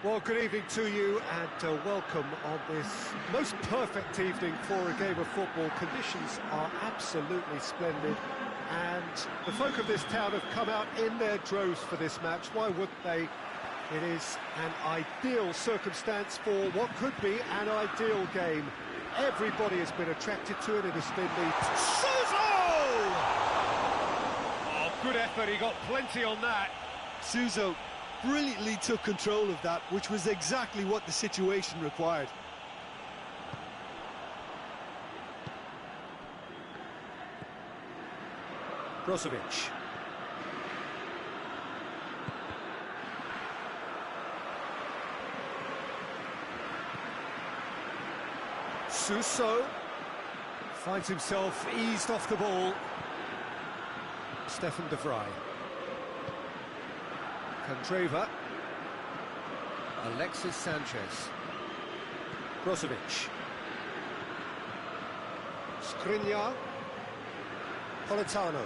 Well, good evening to you and welcome on this most perfect evening for a game of football. Conditions are absolutely splendid and the folk of this town have come out in their droves for this match. Why wouldn't they? It is an ideal circumstance for what could be an ideal game. Everybody has been attracted to it. It has been the... Suso! Oh, good effort. He got plenty on that. Suso brilliantly took control of that, which was exactly what the situation required. Brozovic. Suso finds himself eased off the ball. Stefan de Vrij. Candreva. Alexis Sanchez. Brozovic. Skriniar. Politano.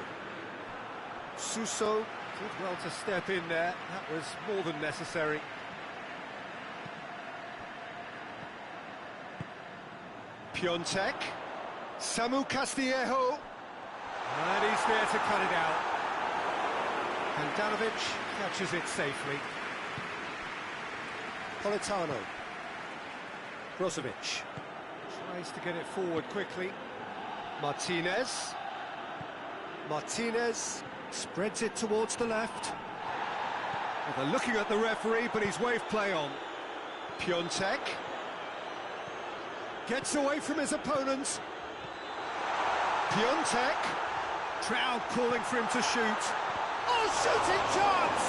Suso did well to step in there. That was more than necessary. Piontek. Samu Castillejo. And he's there to cut it out. Handanovic catches it safely. Politano. Brozovic tries to get it forward quickly. Martinez. Martinez spreads it towards the left. Well, they're looking at the referee, but he's waved play on. Piontek gets away from his opponents. Piontek. Crowd calling for him to shoot. Oh, shooting chance!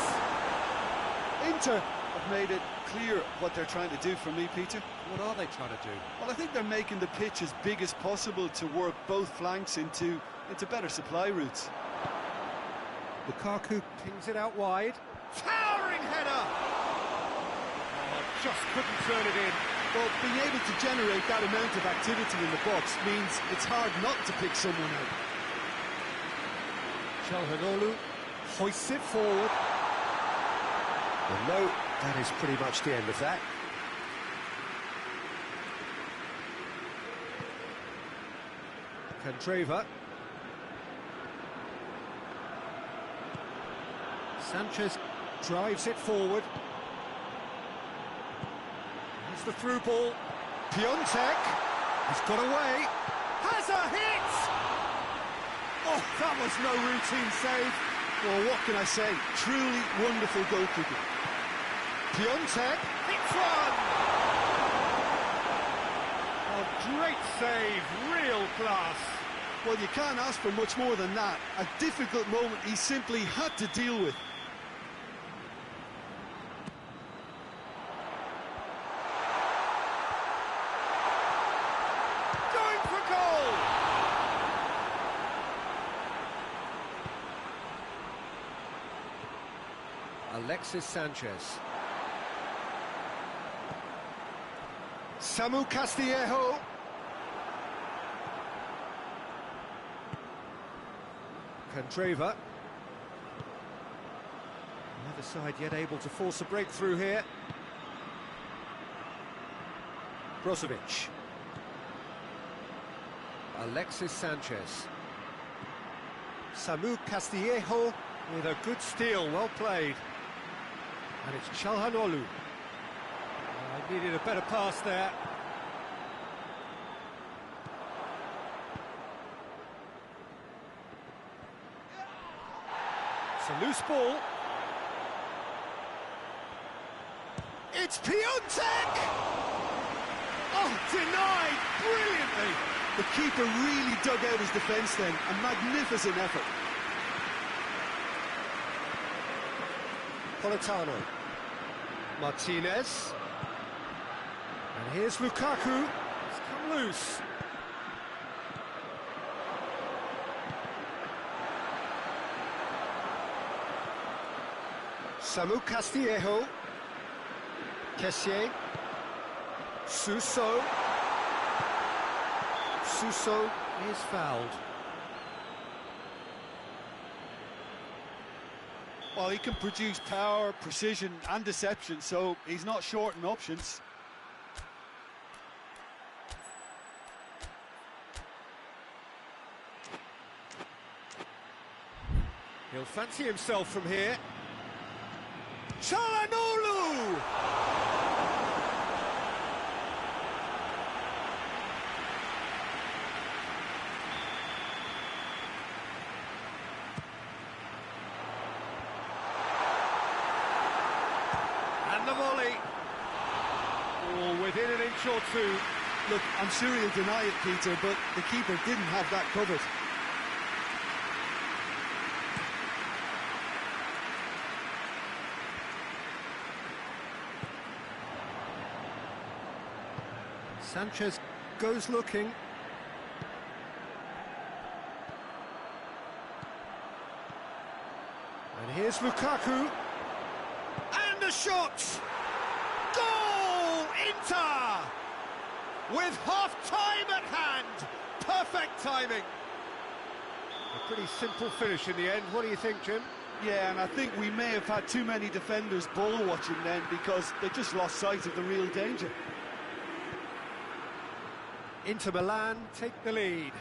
Inter have made it clear what they're trying to do for me, Peter. What are they trying to do? Well, I think they're making the pitch as big as possible to work both flanks into better supply routes. Lukaku pings it out wide. Towering header! Oh, just couldn't turn it in. Well, being able to generate that amount of activity in the box means it's hard not to pick someone out. Calhanoglu hoists it forward. Well, no, that is pretty much the end of that. Candreva. Sanchez drives it forward. Here's the through ball. Piontek has got away. Has a hit! Oh, that was no routine save. Well, what can I say? Truly wonderful goalkeeping. Piontek hits one! Oh, great save, real class. Well, you can't ask for much more than that. A difficult moment he simply had to deal with. Going for goal! Alexis Sanchez. Samu Castillejo. Candreva. Neither side yet able to force a breakthrough here. Brozovic. Alexis Sanchez. Samu Castillejo with a good steal, well played. And it's Calhanoglu. Needed a better pass there. It's a loose ball. It's Piontek! Oh, denied brilliantly. The keeper really dug out his defence then. A magnificent effort. Politano. Martinez. And here's Lukaku. It's come loose. Samu Castillejo. Kessié. Suso. Suso is fouled. Well, he can produce power, precision and deception, so he's not short in options. He'll fancy himself from here. Çalhanoğlu! And the volley. Oh, within an inch or two. Look, I'm sure he'll deny it, Peter, but the keeper didn't have that covered. Sanchez goes looking. And here's Lukaku. And the shot! Goal! Inter! With half-time at hand. Perfect timing. A pretty simple finish in the end. What do you think, Jim? Yeah, and I think we may have had too many defenders ball watching then because they just lost sight of the real danger. Inter Milan take the lead.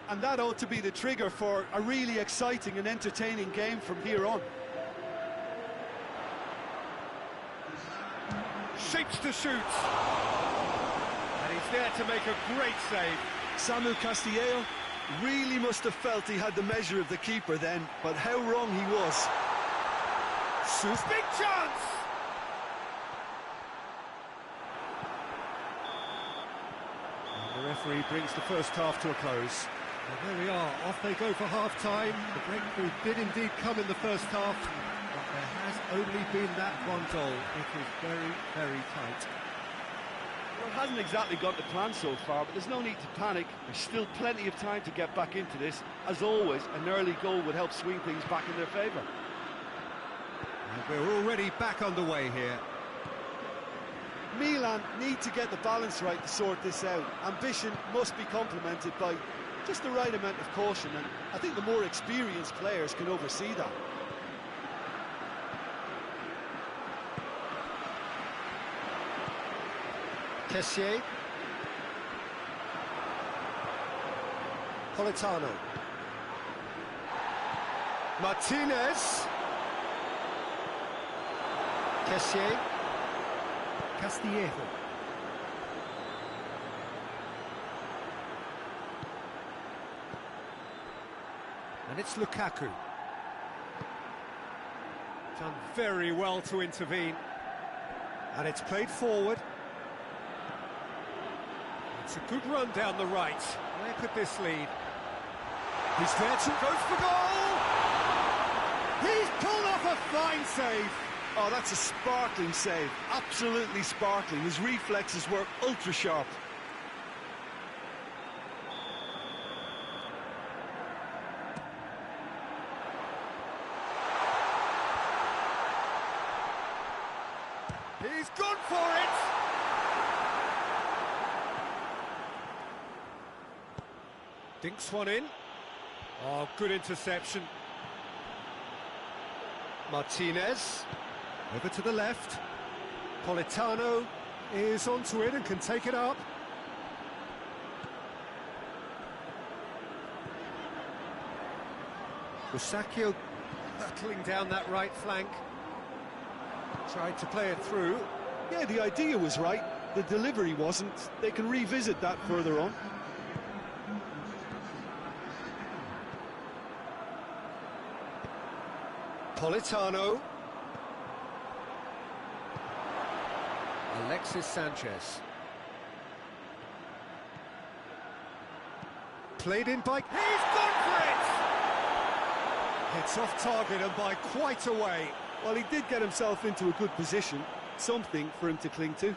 And that ought to be the trigger for a really exciting and entertaining game from here on. Shapes to shoot. And he's there to make a great save. Samu Castillejo really must have felt he had the measure of the keeper then, but how wrong he was. Big chance! And the referee brings the first half to a close. And there we are, off they go for half-time. The breakthrough did indeed come in the first half, but there has only been that one goal. It is very, very tight. Well, it hasn't exactly got the plan so far, but there's no need to panic. There's still plenty of time to get back into this. As always, an early goal would help swing things back in their favour. And we're already back underway here. Milan need to get the balance right to sort this out. Ambition must be complemented by just the right amount of caution, and I think the more experienced players can oversee that. Kessié. Politano. Martinez. Kessié. Castillejo. And it's Lukaku. Done very well to intervene. And it's played forward. It's a good run down the right. Where could this lead? He's there to goes for goal! He's pulled off a fine save. Oh, that's a sparkling save. Absolutely sparkling. His reflexes were ultra sharp. He's gone for it! Dinks one in. Oh, good interception. Martinez. Over to the left. Politano is onto it and can take it up. Busacchio battling down that right flank. Tried to play it through. Yeah, the idea was right. The delivery wasn't. They can revisit that further on. Politano. Alexis Sanchez. Played in by... He's gone for it! It's off target and by quite a way. Well, he did get himself into a good position. Something for him to cling to.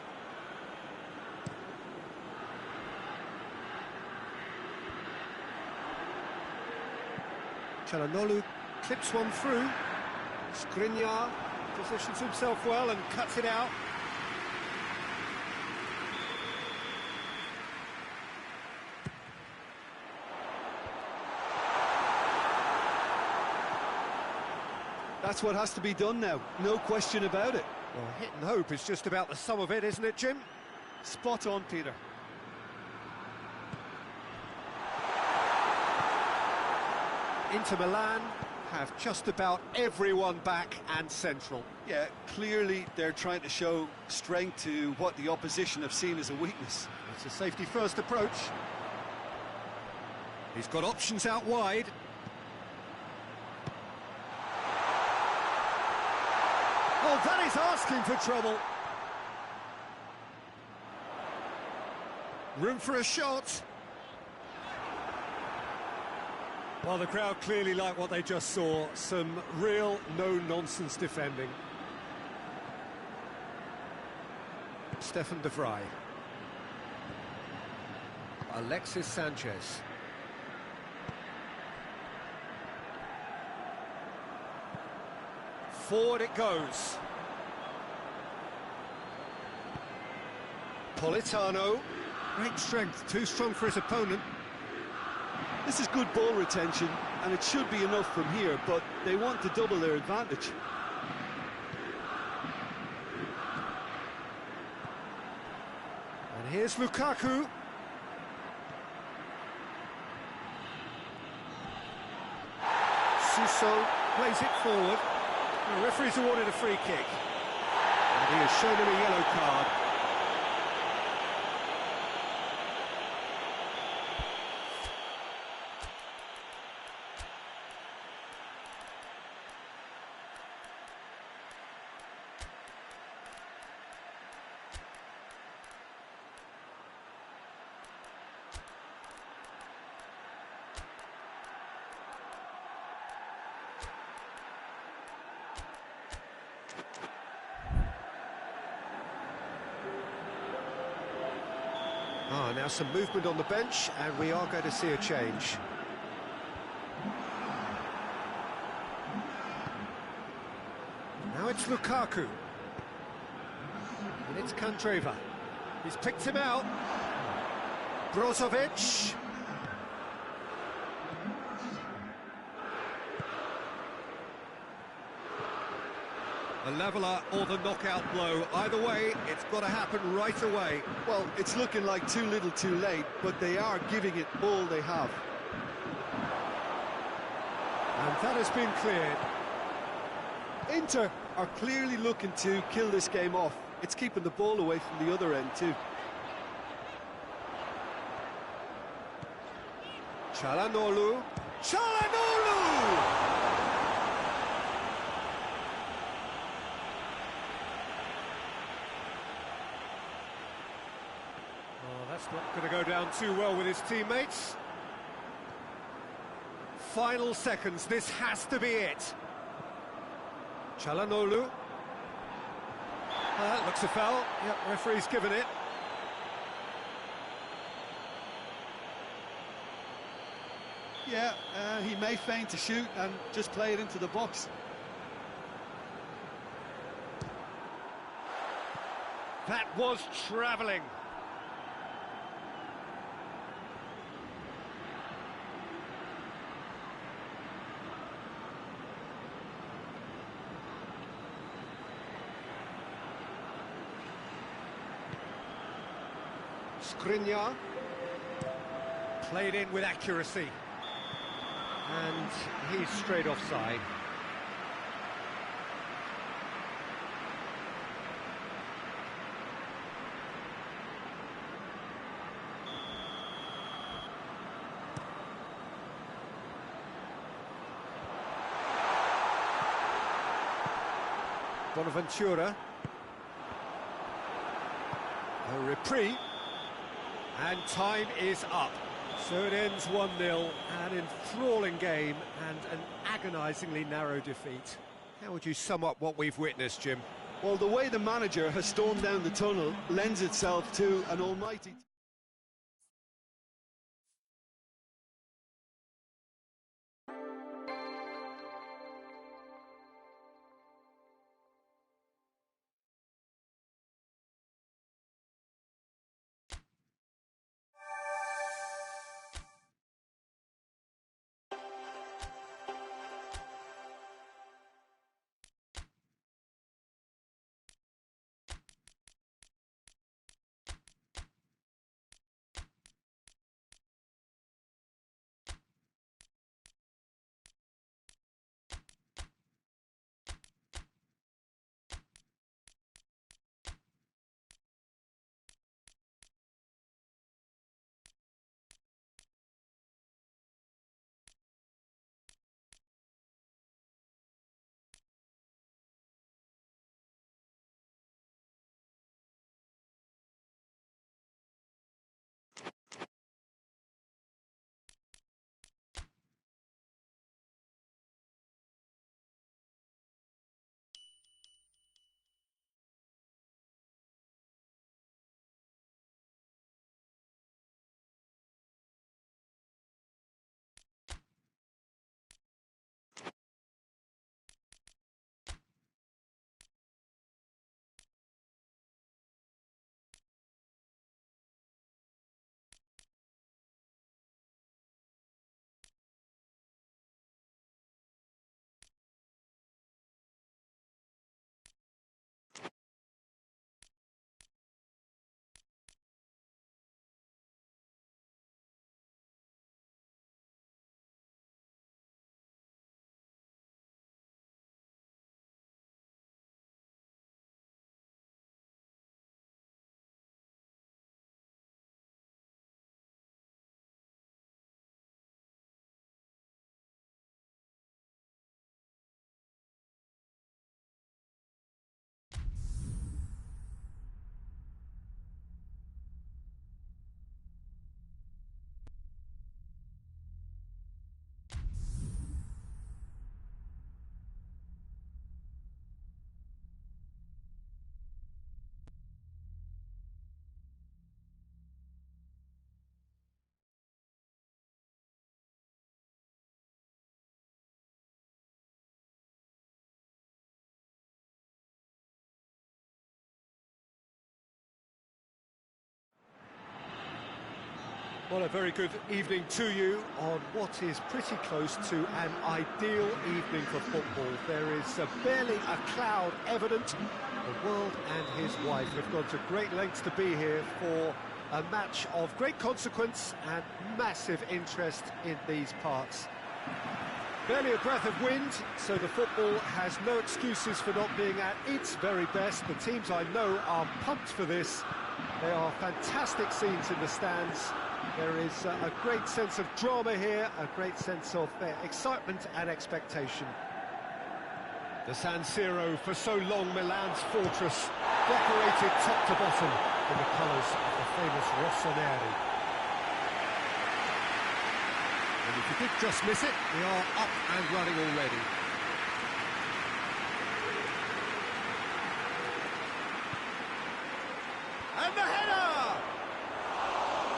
Çalhanoğlu clips one through. Skriniar positions himself well and cuts it out. That's what has to be done now, no question about it. Well, hit and hope is just about the sum of it, isn't it, Jim? Spot on, Peter. Inter Milan have just about everyone back and central. Yeah, clearly they're trying to show strength to what the opposition have seen as a weakness. It's a safety-first approach. He's got options out wide. Oh, that is asking for trouble. Room for a shot. Well, the crowd clearly like what they just saw. Some real no-nonsense defending. Stefan de Vrij. Alexis Sanchez. Forward it goes. Politano. Great strength, too strong for his opponent. This is good ball retention, and it should be enough from here, but they want to double their advantage. And here's Lukaku. Suso plays it forward. The referee's awarded a free kick. And he has shown him a yellow card. Now some movement on the bench, and we are going to see a change. Now it's Lukaku. And it's Kandreva. He's picked him out. Brozovic. A leveller or the knockout blow. Either way, it's got to happen right away. Well, it's looking like too little too late, but they are giving it all they have. And that has been cleared. Inter are clearly looking to kill this game off. It's keeping the ball away from the other end too. Çalhanoğlu. Çalhanoğlu! That's not going to go down too well with his teammates. Final seconds, this has to be it. Çalhanoğlu. That looks a foul. Yep, referee's given it. Yeah, he may feign to shoot and just play it into the box. That was travelling. Skriniar played in with accuracy, and he's straight offside. Bonaventura. A reprieve. And time is up. So it ends 1-0, an enthralling game and an agonisingly narrow defeat. How would you sum up what we've witnessed, Jim? Well, the way the manager has stormed down the tunnel lends itself to an almighty... Well, a very good evening to you on what is pretty close to an ideal evening for football. There is barely a cloud evident. The world and his wife have gone to great lengths to be here for a match of great consequence and massive interest in these parts. Barely a breath of wind, so the football has no excuses for not being at its very best. The teams I know are pumped for this. There are fantastic scenes in the stands. There is a great sense of drama here, a great sense of excitement and expectation. The San Siro, for so long Milan's fortress, decorated top to bottom in the colours of the famous Rossoneri. And if you did just miss it, we are up and running already. And the header!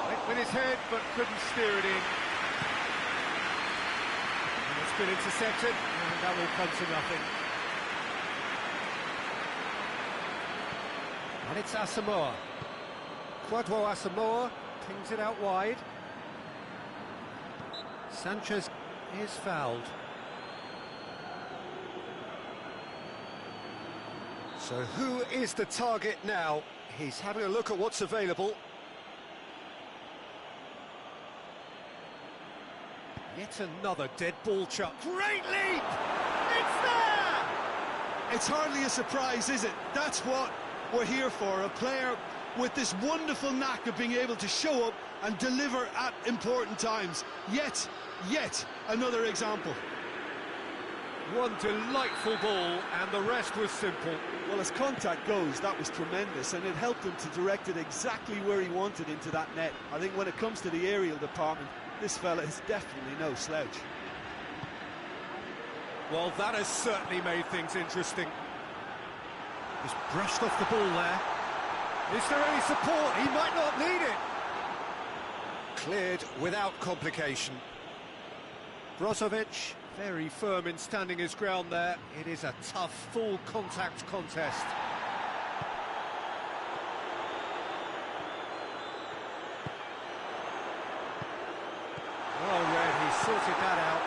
Went with his head, but couldn't steer it in. And it's been intercepted, and that will come to nothing. And it's Asamoah. Kwadwo Asamoah pings it out wide. Sanchez is fouled. So who is the target now? He's having a look at what's available. Yet another dead ball chuck. Great leap! It's there! It's hardly a surprise, is it? That's what we're here for. A player with this wonderful knack of being able to show up and deliver at important times. Yet another example. One delightful ball, and the rest was simple. Well, as contact goes, that was tremendous, and it helped him to direct it exactly where he wanted into that net. I think when it comes to the aerial department, this fella is definitely no slouch. Well, that has certainly made things interesting. He's brushed off the ball there. Is there any support? He might not need it. Cleared without complication. Brozovic, very firm in standing his ground there. It is a tough, full contact contest. Well read, he sorted that out.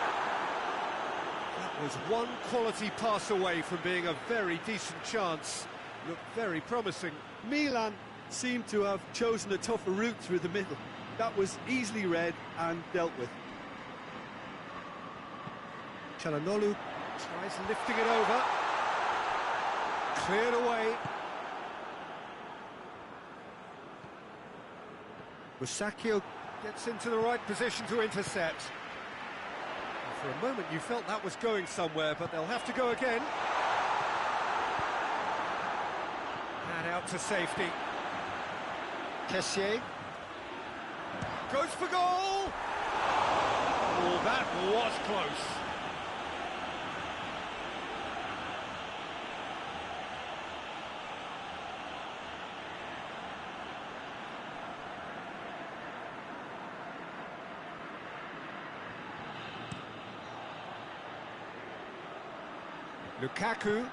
That was one quality pass away from being a very decent chance. Looked very promising. Milan seemed to have chosen a tougher route through the middle. That was easily read and dealt with. Çalhanoğlu tries lifting it over. Cleared away. Musacchio gets into the right position to intercept. And for a moment you felt that was going somewhere, but they'll have to go again. And out to safety. Kessié goes for goal! Oh, that was close. Lukaku.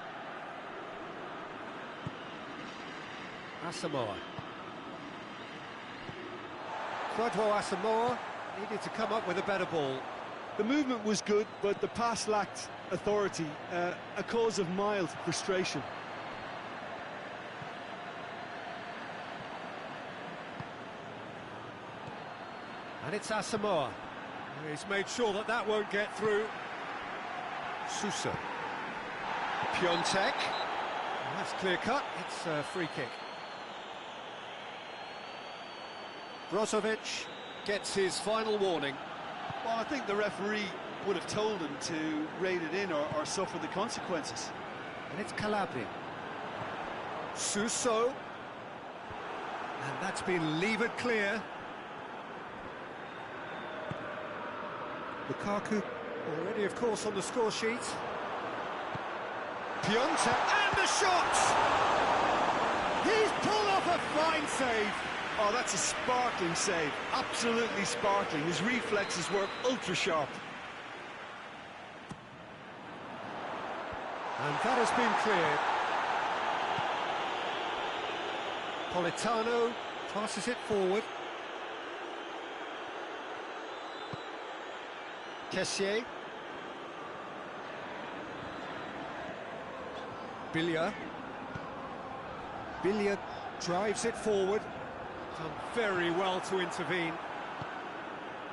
Asamoah. Kwadwo Asamoah needed to come up with a better ball. The movement was good, but the pass lacked authority, a cause of mild frustration. And it's Asamoah. He's made sure that that won't get through. Sousa. Piontek. That's clear cut. It's a free kick. Brozovic gets his final warning. Well, I think the referee would have told him to rate it in or suffer the consequences. And it's Calabria. Suso. And that's been levered clear. Lukaku already, of course, on the score sheet. Piontek, and the shot! He's pulled off a fine save. Oh, that's a sparkling save, absolutely sparkling. His reflexes were ultra-sharp. And that has been cleared. Politano passes it forward. Kessié. Billiard. Billiard drives it forward. Done very well to intervene.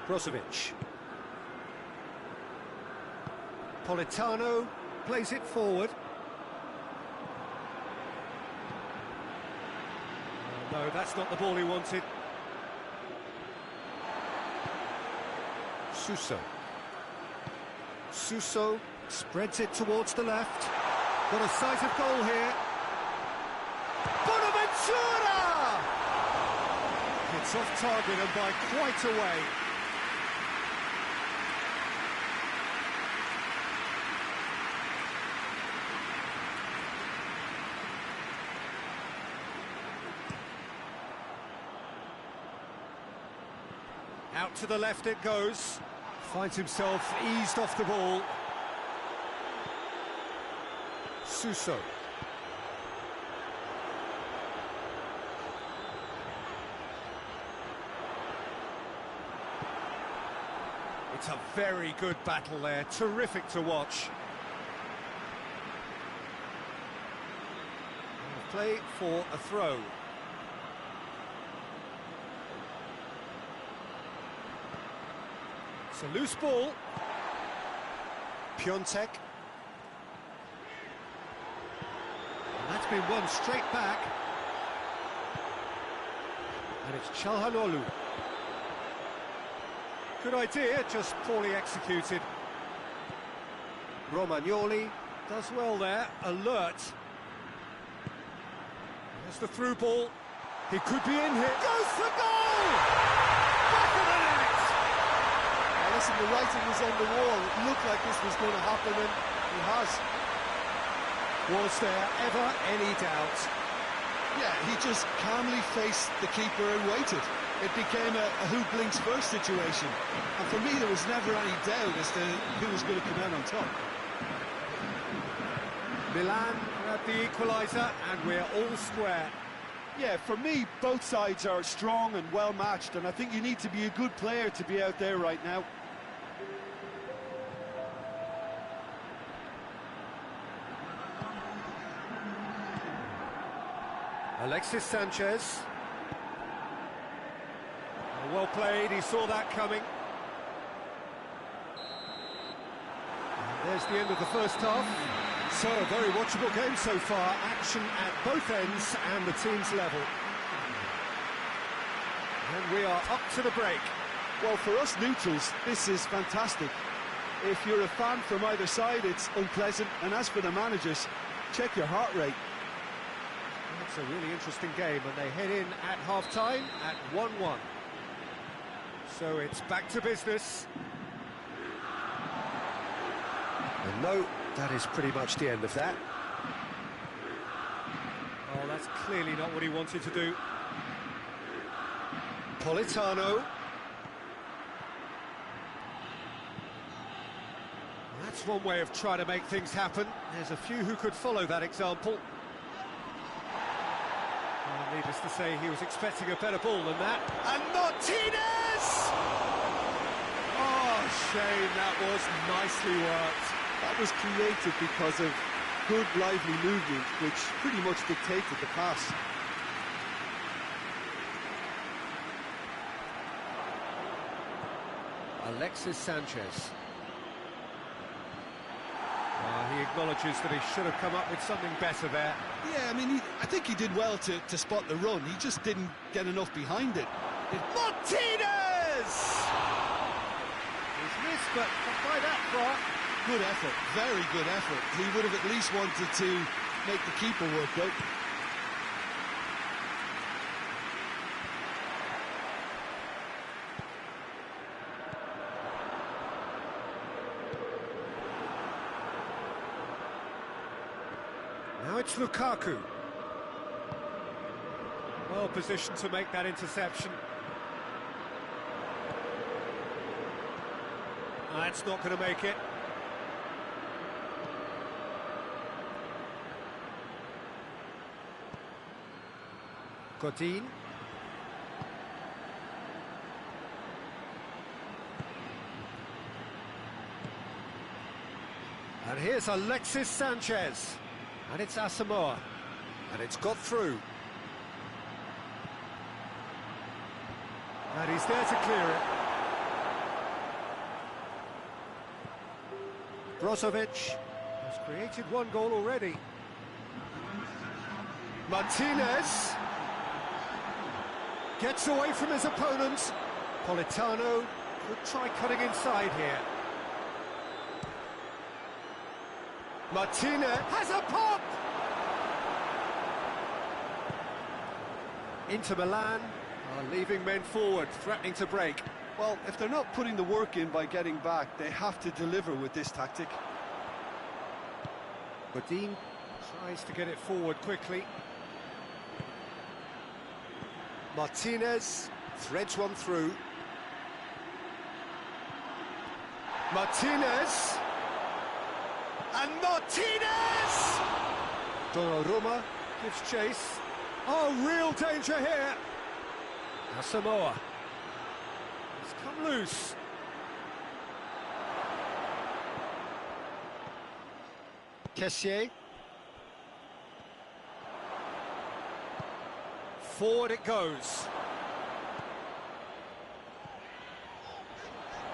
Brozovic. Politano plays it forward. Oh, no, that's not the ball he wanted. Suso spreads it towards the left. Got a sight of goal here. Bonaventura! It's off target and by quite a way. Out to the left it goes. Finds himself eased off the ball. Suso. It's a very good battle there, terrific to watch. Play for a throw. It's a loose ball. Piontek. And that's been won straight back. And it's Çalhanoğlu. Good idea, just poorly executed. Romagnoli does well there, alert. There's the through ball. He could be in here. Goes for goal! Back of the net! Now listen, the writing was on the wall. It looked like this was going to happen, and it has. Was there ever any doubt? Yeah, he just calmly faced the keeper and waited. It became a who blinks first situation. And for me, there was never any doubt as to who was going to come out on top. Milan at the equaliser, and we're all square. Yeah, for me, both sides are strong and well matched, and I think you need to be a good player to be out there right now. Alexis Sanchez. Well played, he saw that coming. And there's the end of the first half. So, a very watchable game so far. Action at both ends and the team's level. And we are up to the break. Well, for us neutrals, this is fantastic. If you're a fan from either side, it's unpleasant. And as for the managers, check your heart rate. It's a really interesting game, and they head in at half-time at 1-1. So it's back to business. And no, that is pretty much the end of that. Oh, that's clearly not what he wanted to do. Politano. That's one way of trying to make things happen. There's a few who could follow that example. Well, needless to say, he was expecting a better ball than that. And Martinez! Oh, shame, that was nicely worked. That was created because of good, lively movement, which pretty much dictated the pass. Alexis Sanchez. He acknowledges that he should have come up with something better there. Yeah, I mean, I think he did well to spot the run. He just didn't get enough behind it. Martinez! He's missed, but not by that far. Good effort, very good effort. He would have at least wanted to make the keeper work, though. Now it's Lukaku. Well positioned to make that interception. That's not going to make it. Godin. And here's Alexis Sanchez. And it's Asamoah. And it's got through. And he's there to clear it. Brozovic has created one goal already. Martinez gets away from his opponent. Politano could try cutting inside here. Martinez has a pop! Inter Milan are leaving men forward, threatening to break. Well, if they're not putting the work in by getting back, they have to deliver with this tactic. Godin tries to get it forward quickly. Martinez threads one through. Martinez! And Martinez! Donnarumma gives chase. Oh, real danger here! Asamoah. It's come loose. Kessié. Forward it goes.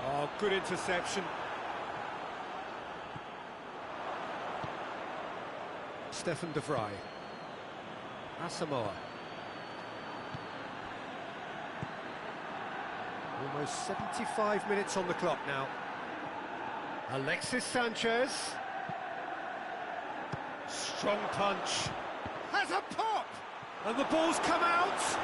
Oh, good interception. Stefan de Vrij. Asamoah. Almost 75 minutes on the clock now. Alexis Sanchez. Strong punch. Has a pop! And the ball's come out!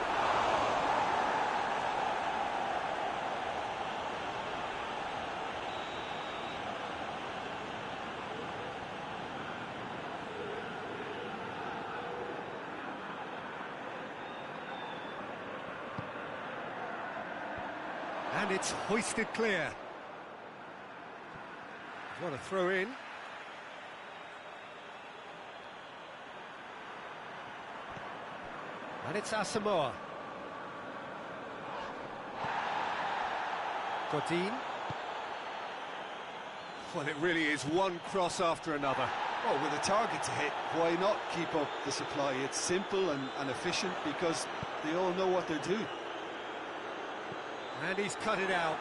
And it's hoisted clear. What a throw in. And it's Asamoah. Godin. Well, it really is one cross after another. Oh, with a target to hit, why not keep up the supply? It's simple and efficient because they all know what they're doing. And he's cut it out.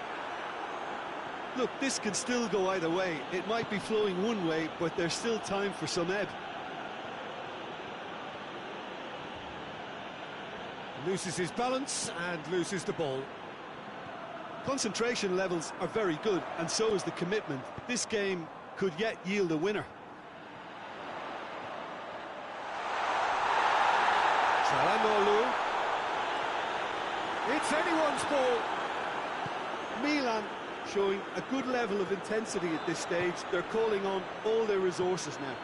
Look, this can still go either way. It might be flowing one way, but there's still time for some ebb. Loses his balance and loses the ball. Concentration levels are very good, and so is the commitment. This game could yet yield a winner. Çalhanoğlu. It's anyone's ball. Milan showing a good level of intensity at this stage. They're calling on all their resources now.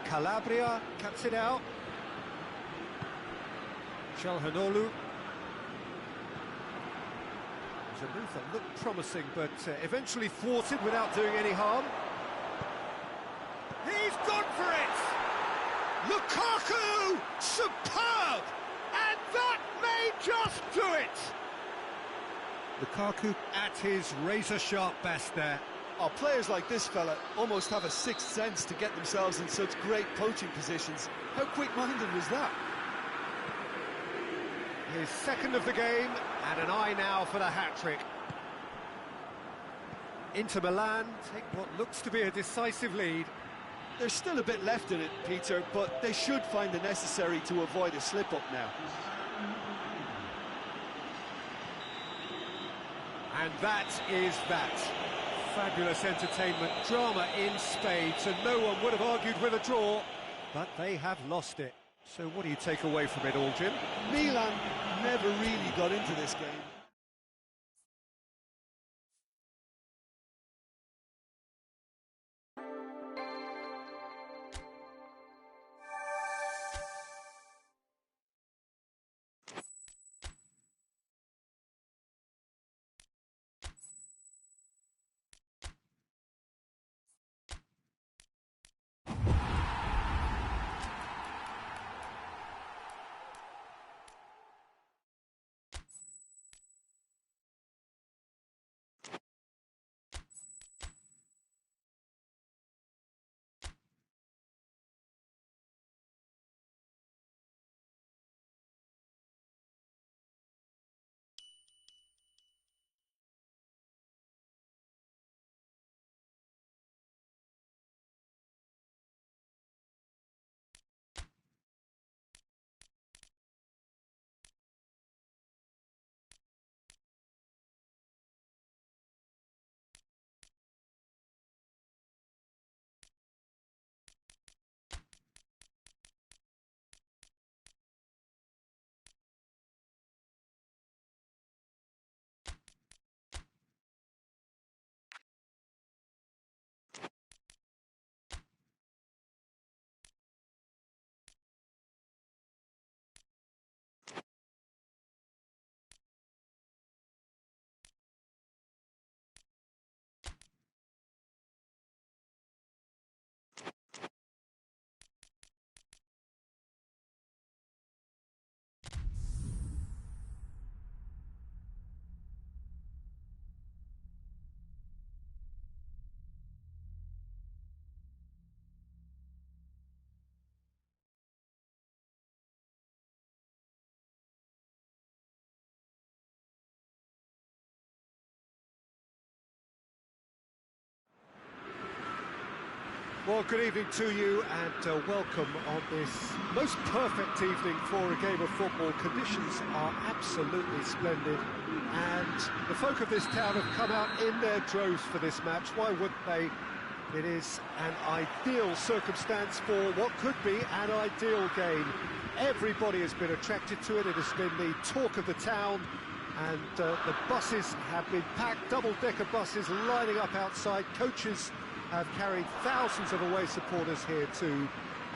Calabria cuts it out. Çalhanoğlu. It's a move that looked promising, but eventually thwarted without doing any harm. He's gone for it! Lukaku! Superb! And that may just do it! Lukaku at his razor-sharp best there. Oh, players like this fella almost have a sixth sense to get themselves in such great poaching positions. How quick-minded was that? His second of the game, and an eye now for the hat-trick. Inter Milan take what looks to be a decisive lead. There's still a bit left in it, Peter, but they should find the necessary to avoid a slip-up now. And that is that. Fabulous entertainment, drama in spades, and no one would have argued with a draw, but they have lost it. So what do you take away from it all, Jim? Milan never really got into this game. Well, good evening to you and welcome on this most perfect evening for a game of football. Conditions are absolutely splendid and the folk of this town have come out in their droves for this match. Why wouldn't they? It is an ideal circumstance for what could be an ideal game. Everybody has been attracted to it. It has been the talk of the town, and the buses have been packed, double-decker buses lining up outside. Coaches have carried thousands of away supporters here too,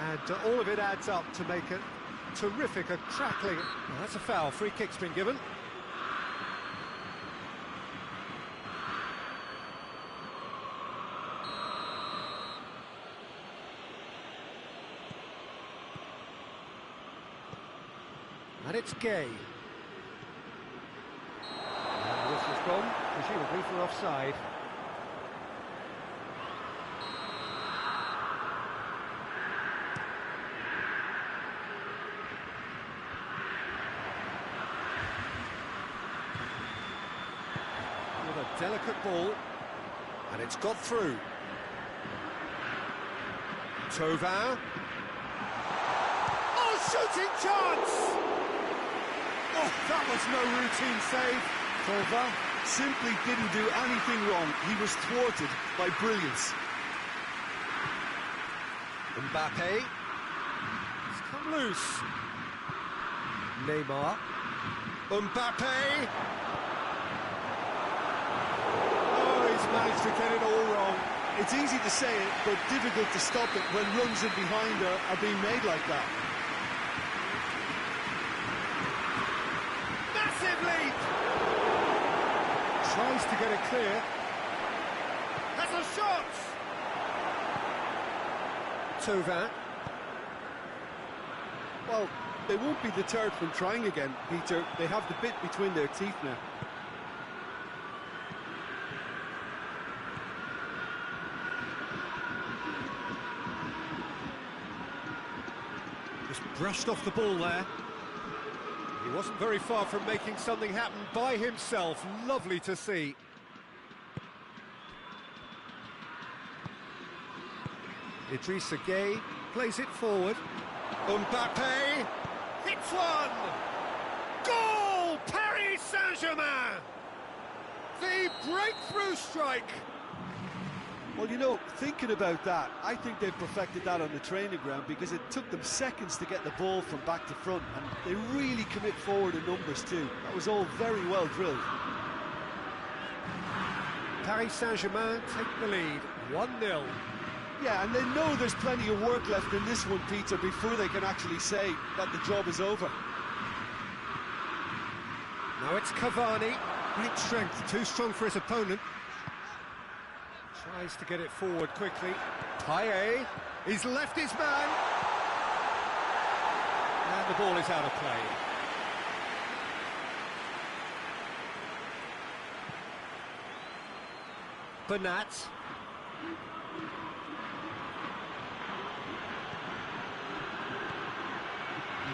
and all of it adds up to make it terrific, a crackling. Well, that's a foul. Free kick's been given. And it's Gay. And the whistle's gone, presumably for offside. With a delicate ball, and it's got through. Tovin. Oh, shooting chance! Oh, that was no routine save. Tovin simply didn't do anything wrong. He was thwarted by brilliance. Mbappe. It's come loose. Neymar. Mbappe. Oh, he's managed to get it all wrong. It's easy to say it, but difficult to stop it when runs in behind are being made like that. Lead. Tries to get it clear. Has a shot. Tovin. Well, they won't be deterred from trying again, Peter. They have the bit between their teeth now. Just brushed off the ball there. He wasn't very far from making something happen by himself. Lovely to see. Idrissa Gueye plays it forward. Mbappe hits one! Goal! Paris Saint-Germain! The breakthrough strike! Well, you know, thinking about that, I think they've perfected that on the training ground because it took them seconds to get the ball from back to front, and they really commit forward in numbers too. That was all very well drilled. Paris Saint-Germain take the lead, 1-0. Yeah, and they know there's plenty of work left in this one, Peter, before they can actually say that the job is over. Now it's Cavani. Great strength, too strong for his opponent. Tries to get it forward quickly. Payet, he's left his man. And the ball is out of play. Bernat.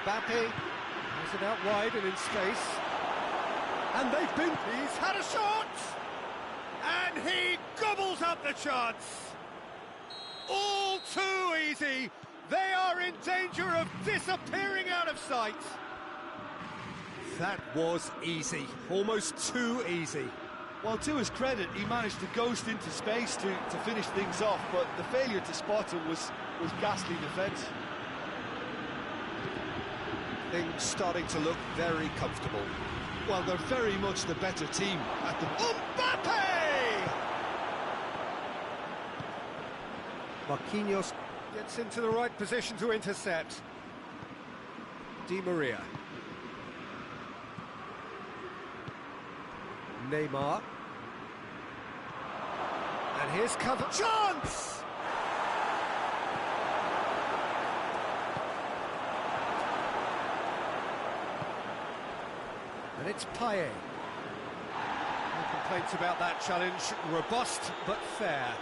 Mbappe has it out wide and in space. And he's had a shot! And he gobbles up the chance. All too easy. They are in danger of disappearing out of sight. That was easy, almost too easy. Well, to his credit, he managed to ghost into space to finish things off, but the failure to spot him was ghastly defence. Things starting to look very comfortable. Well, they're very much the better team at the... Mbappe! Marquinhos gets into the right position to intercept. Di Maria. Neymar. And here's cover. Chance! And it's Payet. No complaints about that challenge. Robust, but fair.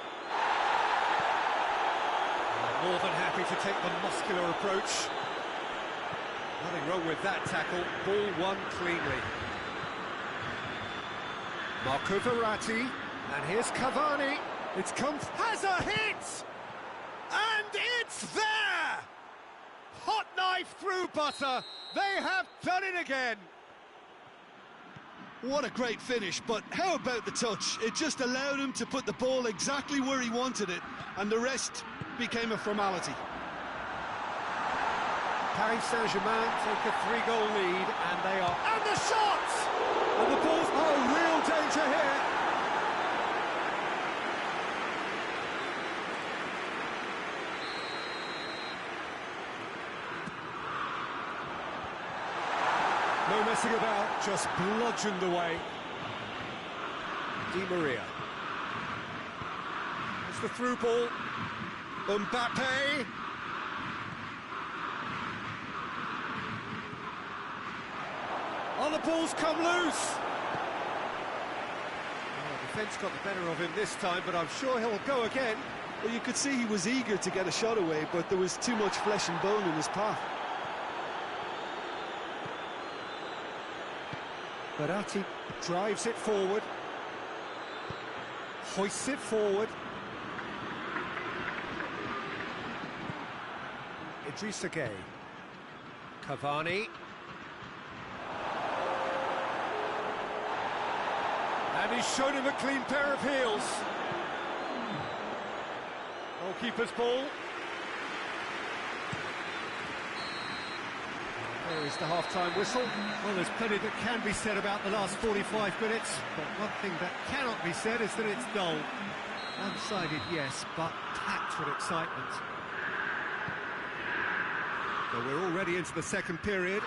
More than happy to take the muscular approach. Nothing wrong with that tackle. Ball won cleanly. Marco Verratti. And here's Cavani. It's come... Has a hit! And it's there! Hot knife through butter. They have done it again. What a great finish, but how about the touch? It just allowed him to put the ball exactly where he wanted it, and the rest became a formality. Paris Saint-Germain take a 3-goal lead, and they are... And the shot! And the ball's... Oh, real danger here. No messing about, just bludgeoned away. Di Maria. It's the through ball. Mbappe. Oh, the ball's come loose. Oh, the defence got the better of him this time, but I'm sure he'll go again. Well, you could see he was eager to get a shot away, but there was too much flesh and bone in his path. Verratti drives it forward, hoists it forward. Idrissa Gueye, Cavani, and he's shown him a clean pair of heels. Goalkeeper's ball. There is the half-time whistle. Well, there's plenty that can be said about the last 45 minutes, but one thing that cannot be said is that it's dull. One-sided, yes, but packed with excitement. So we're already into the second period.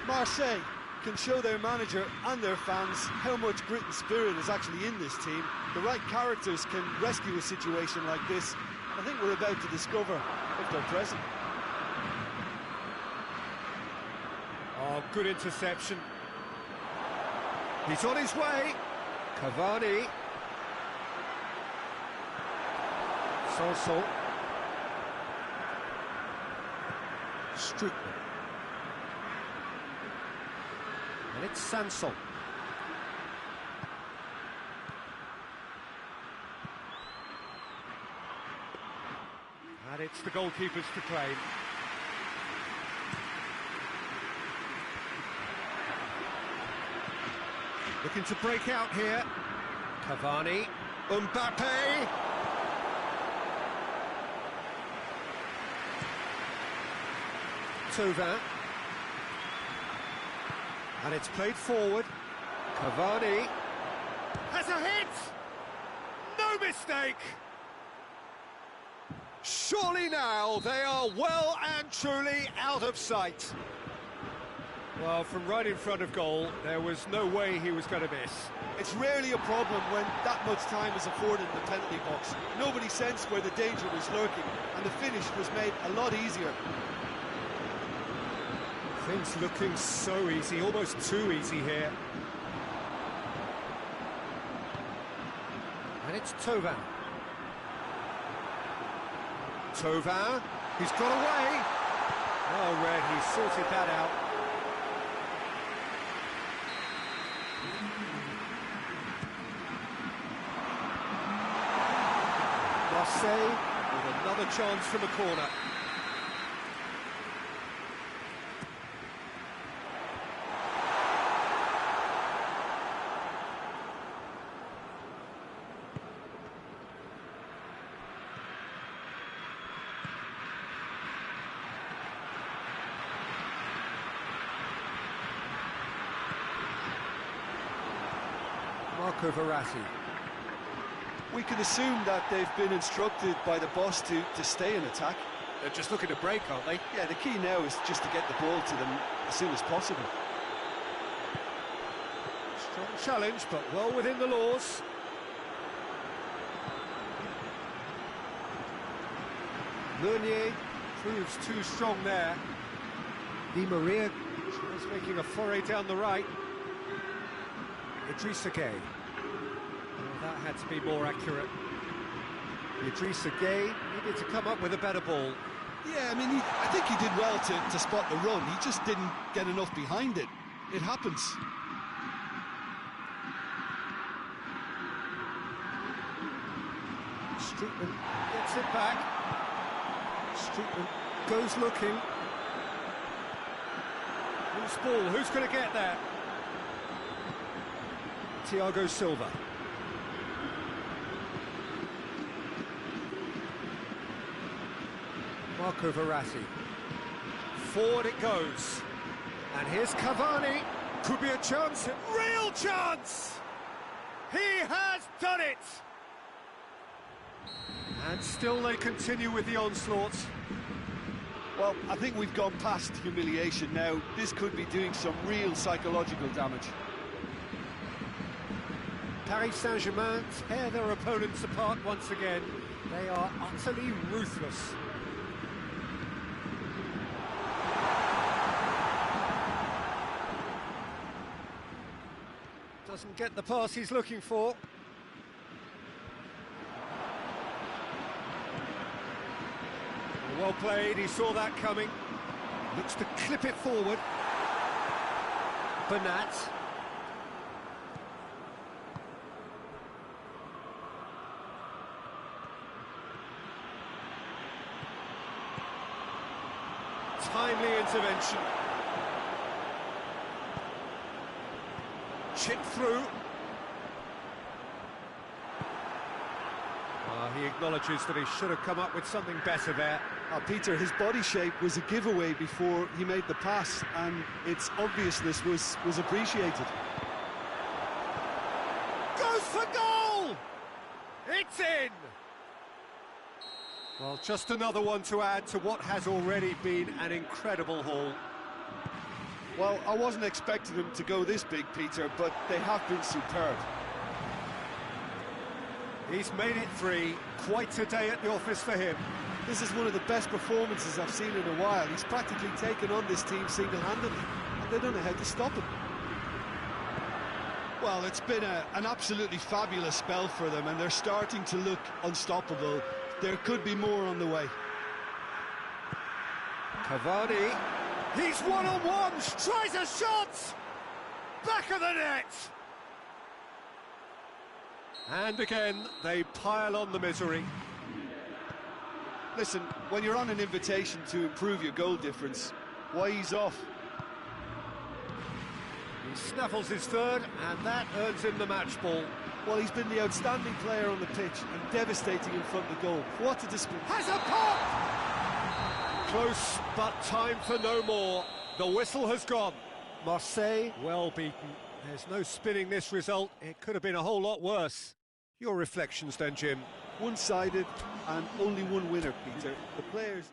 Marseille can show their manager and their fans how much grit and spirit is actually in this team. The right characters can rescue a situation like this. I think we're about to discover if they're present. Oh, good interception. He's on his way. Cavani. Sanson. Strootman. And it's Sanson. And it's the goalkeepers to claim. Looking to break out here. Cavani. Mbappe. Tauvin. And it's played forward. Cavani. Has a hit! No mistake! Surely now they are well and truly out of sight. Well, from right in front of goal, there was no way he was going to miss. It's rarely a problem when that much time is afforded in the penalty box. Nobody sensed where the danger was lurking, and the finish was made a lot easier. Things looking so easy, almost too easy here. And it's Tauvin. Tauvin, he's got away. Oh, Red, he sorted that out. Marseille with another chance from a corner. Marco Verratti. We can assume that they've been instructed by the boss to stay in attack. They're just looking to break, aren't they? Yeah, the key now is just to get the ball to them as soon as possible. Strong challenge, but well within the laws. Meunier proves too strong there. Di Maria is making a foray down the right. Idrissa Gueye. That had to be more accurate. Idrissa Gueye needed to come up with a better ball. Yeah, I mean, I think he did well to spot the run. He just didn't get enough behind it. It happens. Streetman gets it back. Streetman goes looking. Loose ball, who's going to get that? Thiago Silva. Marco Verratti. Forward it goes. And here's Cavani. Could be a chance. Real chance! He has done it! And still they continue with the onslaught. Well, I think we've gone past humiliation now. This could be doing some real psychological damage. Paris Saint-Germain tear their opponents apart once again. They are utterly ruthless. Doesn't get the pass he's looking for. Well played, he saw that coming. Looks to clip it forward. Bernat. Timely intervention. Chip through. He acknowledges that he should have come up with something better there. Peter, his body shape was a giveaway before he made the pass, and its obviousness was appreciated. Goes for goal! It's in! Well, just another one to add to what has already been an incredible haul. Well, I wasn't expecting them to go this big, Peter, but they have been superb. He's made it 3. Quite a day at the office for him. This is one of the best performances I've seen in a while. He's practically taken on this team single-handedly, and they don't know how to stop him. Well, it's been an absolutely fabulous spell for them, and they're starting to look unstoppable. There could be more on the way. Cavani. He's one-on-one, tries a shot! Back of the net! And again, they pile on the misery. Listen, when you're on an invitation to improve your goal difference, why ease off? He snaffles his third, and that earns him the match ball. Well, he's been the outstanding player on the pitch and devastating in front of goal. What a display. Has a pop! Close, but time for no more. The whistle has gone. Marseille, well beaten. There's no spinning this result. It could have been a whole lot worse. Your reflections then, Jim? One-sided and only one winner, Peter. The players...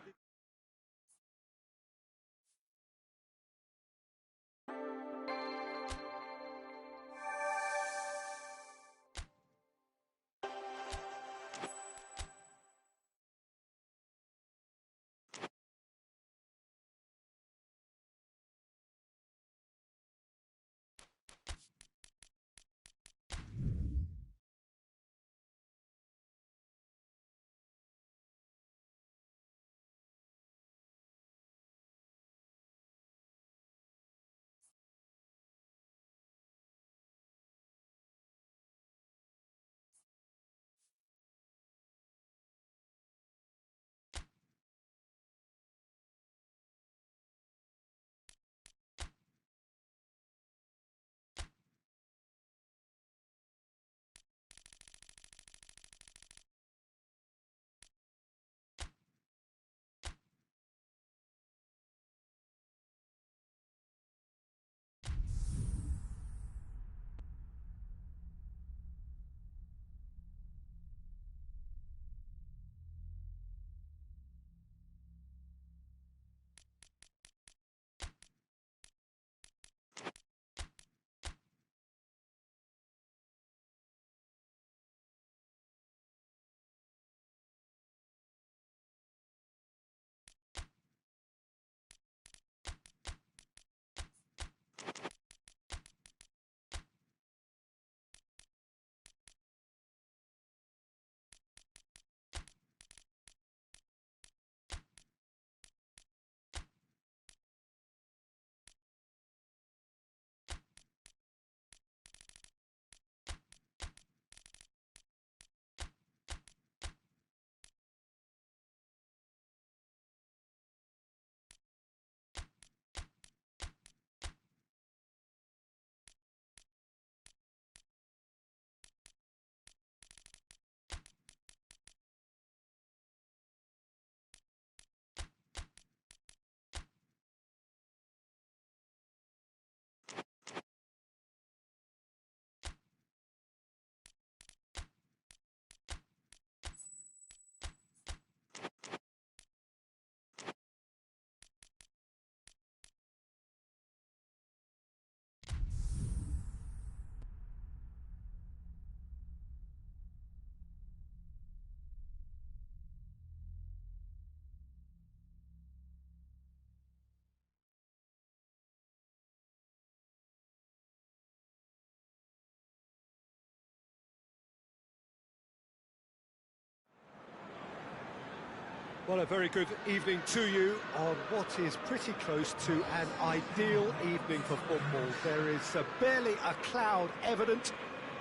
Well, a very good evening to you on what is pretty close to an ideal evening for football. There is barely a cloud evident.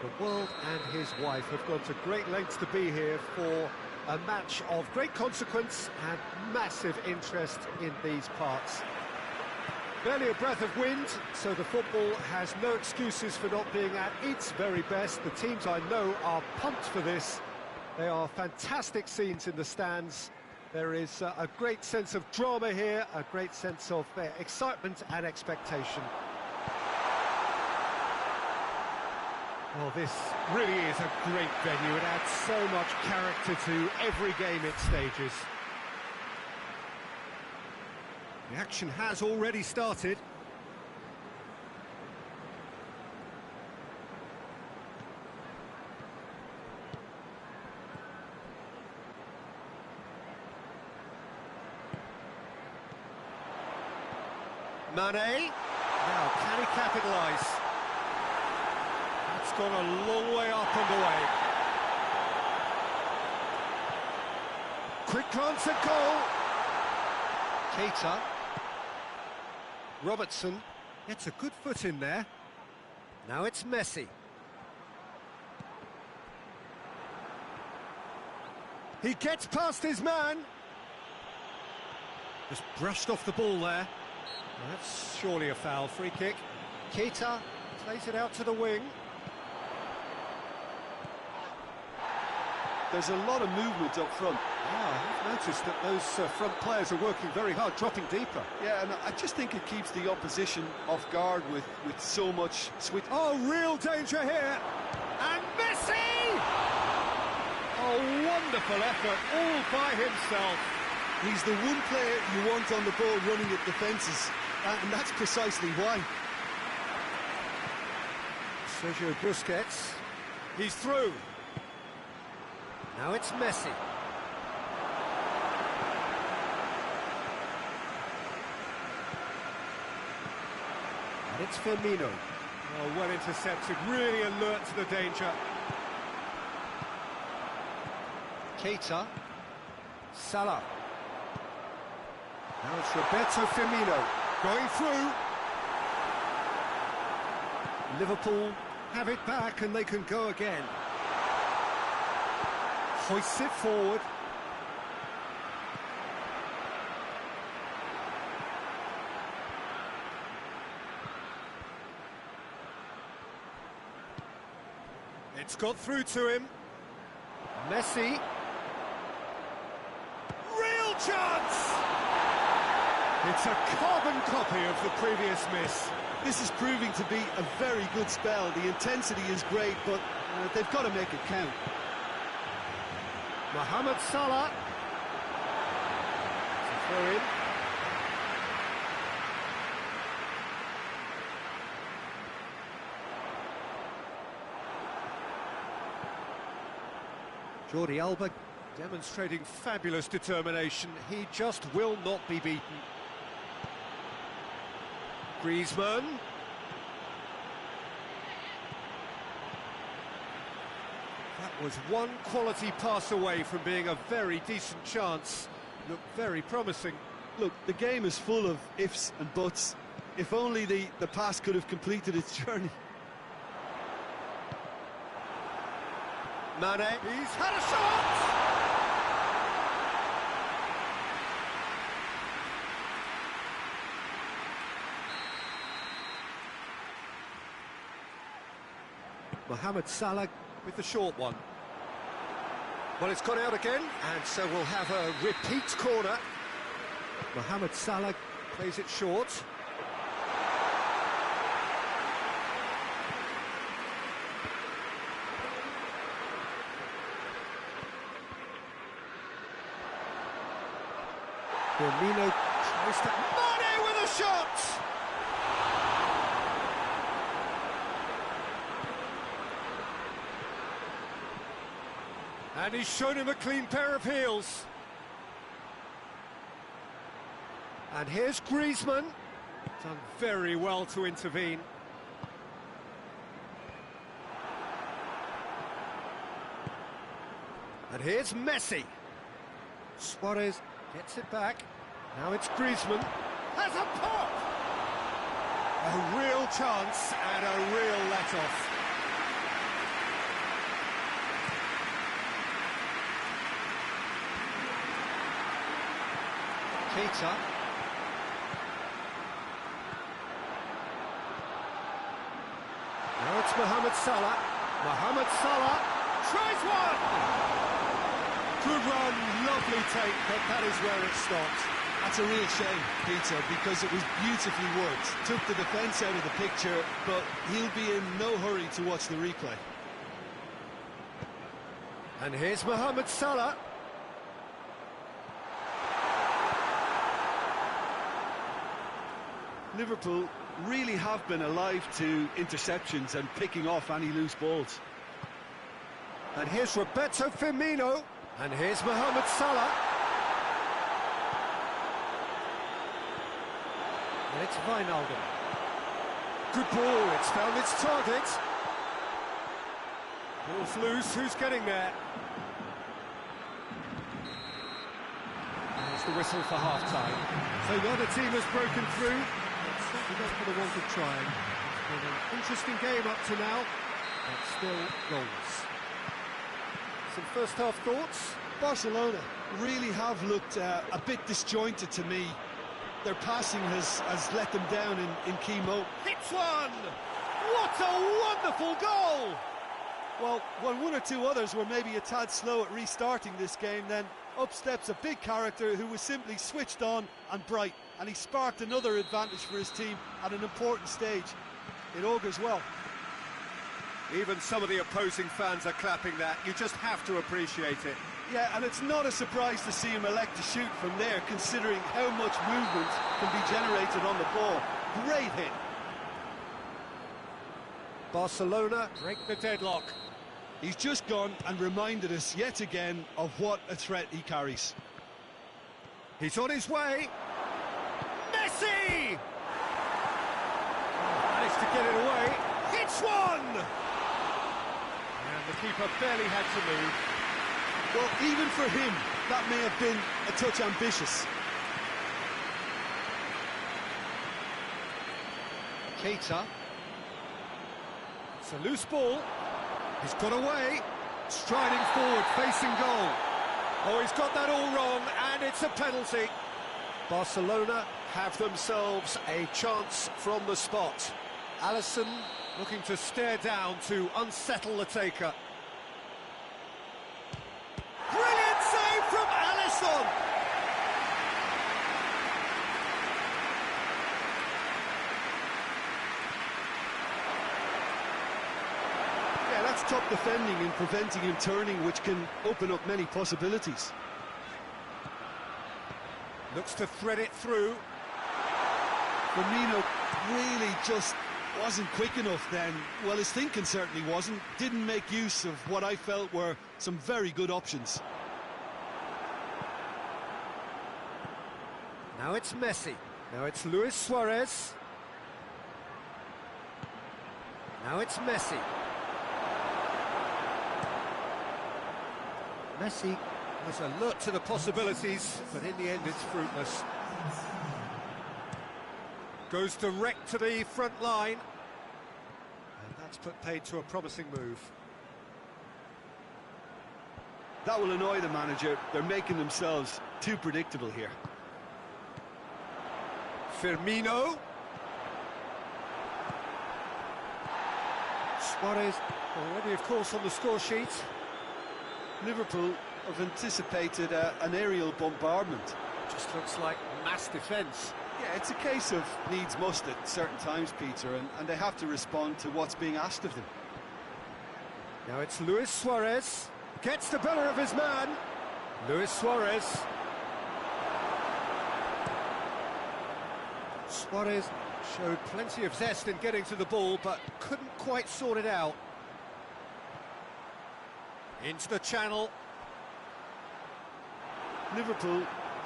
The world and his wife have gone to great lengths to be here for a match of great consequence and massive interest in these parts. Barely a breath of wind, so the football has no excuses for not being at its very best. The teams I know are pumped for this. They are fantastic scenes in the stands. There is a great sense of drama here, a great sense of excitement and expectation. Well, this really is a great venue. It adds so much character to every game it stages. The action has already started. Mane. Now, can he capitalise? That's gone a long way up and away. Quick glance at goal. Keita. Robertson gets a good foot in there. Now it's Messi. He gets past his man. Just brushed off the ball there. That's surely a foul. Free kick. Keita plays it out to the wing. There's a lot of movement up front. I've noticed that those front players are working very hard, dropping deeper. Yeah, and I just think it keeps the opposition off guard with so much switch. Oh, real danger here. And Messi! Oh, wonderful effort, all by himself. He's the one player you want on the ball running at defences, and that's precisely why. Sergio Busquets. He's through. Now it's Messi. And it's Firmino. Oh, well intercepted, really alert to the danger. Keita. Salah. Now it's Roberto Firmino going through. Liverpool have it back and they can go again. Hoists it forward. It's got through to him. Messi. Real chance! It's a carbon copy of the previous miss. This is proving to be a very good spell. The intensity is great, but they've got to make it count. Mohamed Salah. Throw in. Jordi Alba demonstrating fabulous determination. He just will not be beaten. Griezmann. That was one quality pass away from being a very decent chance. Looked very promising. Look, the game is full of ifs and buts. If only the pass could have completed its journey. Mane, he's had a shot! Mohamed Salah with the short one. Well, it's gone out again, and so we'll have a repeat corner. Mohamed Salah plays it short. Firmino tries to... Mane with a shot! And he's shown him a clean pair of heels. And here's Griezmann. Done very well to intervene. And here's Messi. Suarez Gets it back. Now it's Griezmann. Has a pop! A real chance and a real let-off. Keita. Now it's Mohamed Salah. Mohamed Salah tries one! Good run, lovely take, but that is where it stopped. That's a real shame, Peter, because it was beautifully worked. Took the defence out of the picture, but he'll be in no hurry to watch the replay. And here's Mohamed Salah. Liverpool really have been alive to interceptions and picking off any loose balls. And here's Roberto Firmino. And here's Mohamed Salah. And it's Wijnaldum. Good ball, it's found its target. Ball's loose, who's getting there? There's the whistle for half-time. So the other team has broken through. It's certainly not for the want of trying. It's been an interesting game up to now, but still goals. Some first-half thoughts? Barcelona really have looked a bit disjointed to me. Their passing has let them down in key moments. Hits one! What a wonderful goal! Well, when one or two others were maybe a tad slow at restarting this game, then up steps a big character who was simply switched on and bright, and he sparked another advantage for his team at an important stage. It augurs well. Even some of the opposing fans are clapping that. You just have to appreciate it. Yeah, and it's not a surprise to see him elect to shoot from there, considering how much movement can be generated on the ball. Great hit. Barcelona break the deadlock. He's just gone and reminded us yet again of what a threat he carries. He's on his way. Messi! Managed to get it away. Hits one! And the keeper barely had to move. Well, even for him, that may have been a touch ambitious. Keita. It's a loose ball. He's got away. Striding forward, facing goal. Oh, he's got that all wrong, and it's a penalty. Barcelona have themselves a chance from the spot. Alisson looking to stare down to unsettle the taker. Brilliant save from Alisson! Yeah, that's top defending and preventing him turning, which can open up many possibilities. Looks to thread it through. Firmino really just wasn't quick enough then. Well, his thinking certainly wasn't. Didn't make use of what I felt were some very good options. Now it's Messi. Now it's Luis Suarez. Now it's Messi. Messi was alert to the possibilities, but in the end it's fruitless. Goes direct to the front line. And that's put paid to a promising move. That will annoy the manager. They're making themselves too predictable here. Firmino. Suarez already, of course, on the score sheet. Liverpool have anticipated an aerial bombardment. Just looks like mass defence. Yeah, it's a case of needs must at certain times, Peter, and they have to respond to what's being asked of them. Now it's Luis Suarez. Gets the better of his man. Luis Suarez. Suarez showed plenty of zest in getting to the ball, but couldn't quite sort it out. Into the channel. Liverpool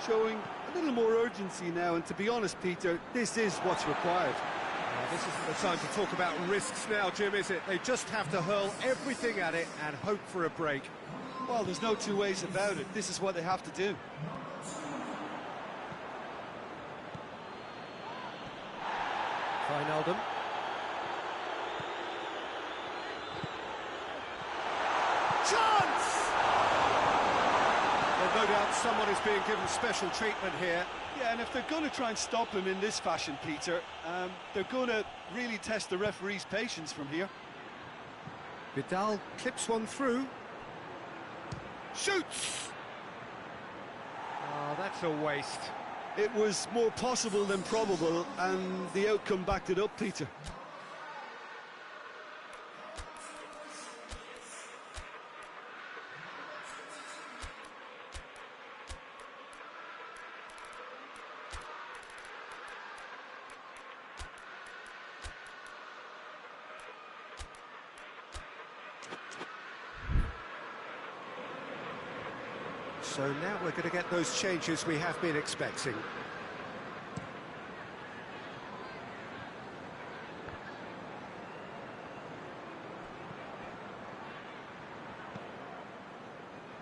showing a little more urgency now, and to be honest, Peter, this is what's required. This isn't the time to talk about risks now, Jim, is it? They just have to hurl everything at it and hope for a break. Well, there's no two ways about it. This is what they have to do. Wijnaldum. Chance! Well, no doubt someone is being given special treatment here. Yeah, and if they're going to try and stop him in this fashion, Peter, they're going to really test the referee's patience from here. Vidal clips one through. Shoots! Oh, that's a waste. It was more possible than probable, and the outcome backed it up, Peter. So now we're going to get those changes we have been expecting.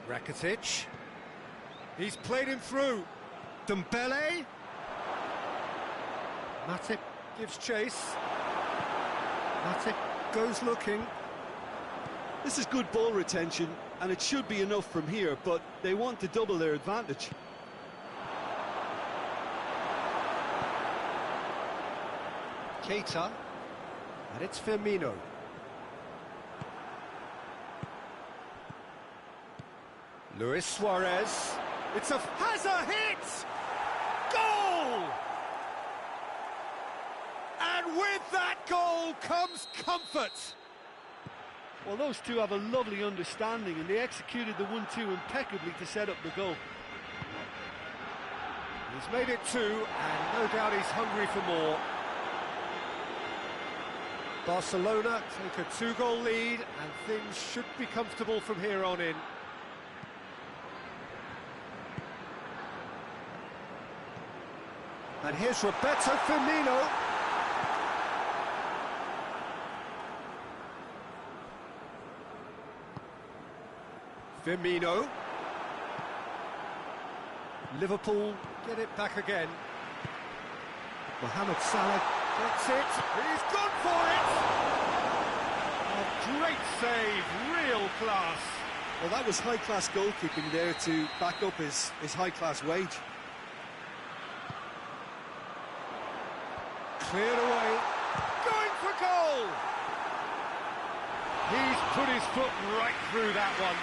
Rakitic. He's played him through. Dembele. Matip gives chase. Matip goes looking. This is good ball retention, and it should be enough from here, but they want to double their advantage. Keita. And it's Firmino. Luis Suarez. Has a hit! Goal! And with that goal comes comfort. Well, those two have a lovely understanding, and they executed the 1-2 impeccably to set up the goal. He's made it 2, and no doubt he's hungry for more. Barcelona take a 2-goal lead, and things should be comfortable from here on in. And here's Roberto Firmino. Firmino. Liverpool get it back again. Mohamed Salah gets it. He's gone for it! A great save, real class. Well, that was high-class goalkeeping there to back up his high-class wage. Cleared away. Going for goal! He's put his foot right through that one.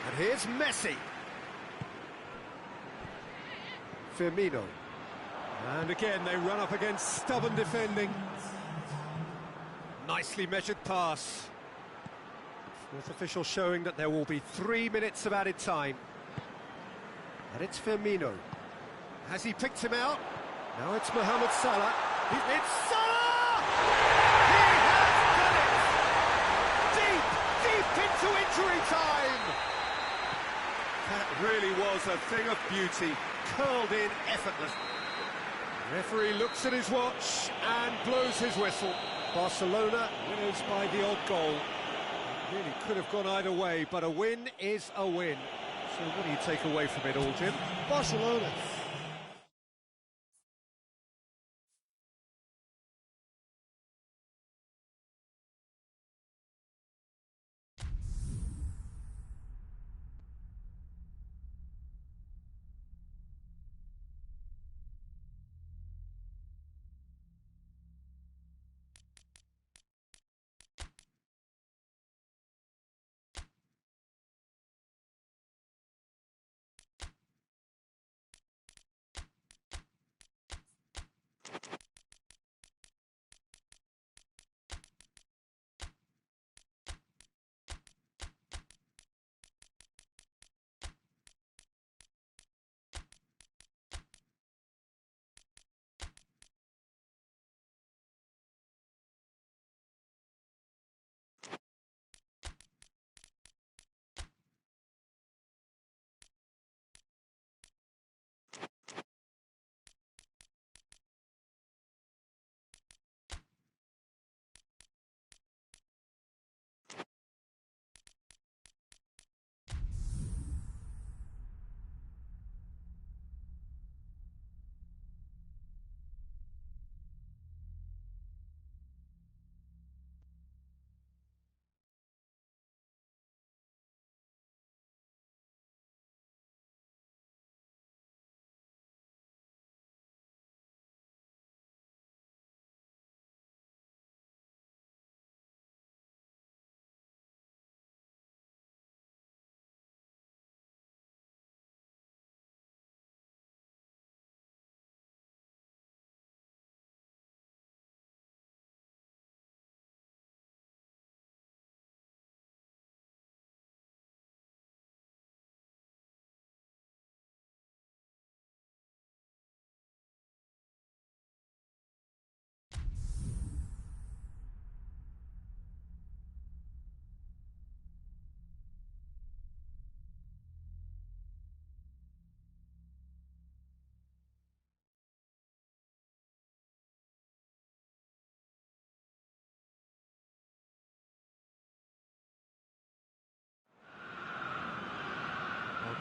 And here's Messi. Firmino. And again, they run up against stubborn defending. Nicely measured pass. Fourth official showing that there will be 3 minutes of added time. And it's Firmino. Has he picked him out? Now it's Mohamed Salah. It's Salah! He has done it! Deep into injury time! That really was a thing of beauty, curled in effortless. The referee looks at his watch and blows his whistle. Barcelona winners by the odd goal. It really could have gone either way, but a win is a win. So what do you take away from it all, Jim? Barcelona.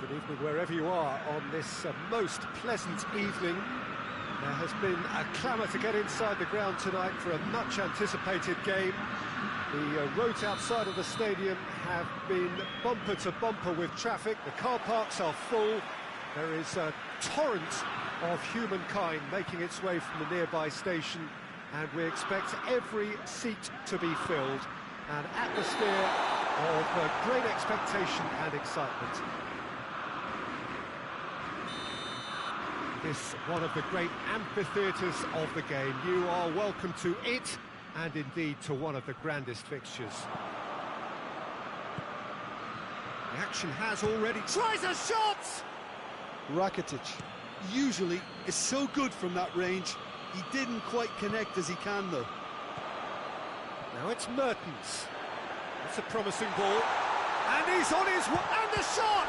Good evening wherever you are on this most pleasant evening. There has been a clamour to get inside the ground tonight for a much-anticipated game. The roads outside of the stadium have been bumper to bumper with traffic. The car parks are full. There is a torrent of humankind making its way from the nearby station, and we expect every seat to be filled. An atmosphere of great expectation and excitement. This one of the great amphitheatres of the game. You are welcome to it, and indeed to one of the grandest fixtures. The action has already... Tries a shot! Rakitic usually is so good from that range. He didn't quite connect as he can, though. Now it's Mertens. It's a promising ball. And he's on his... And the shot!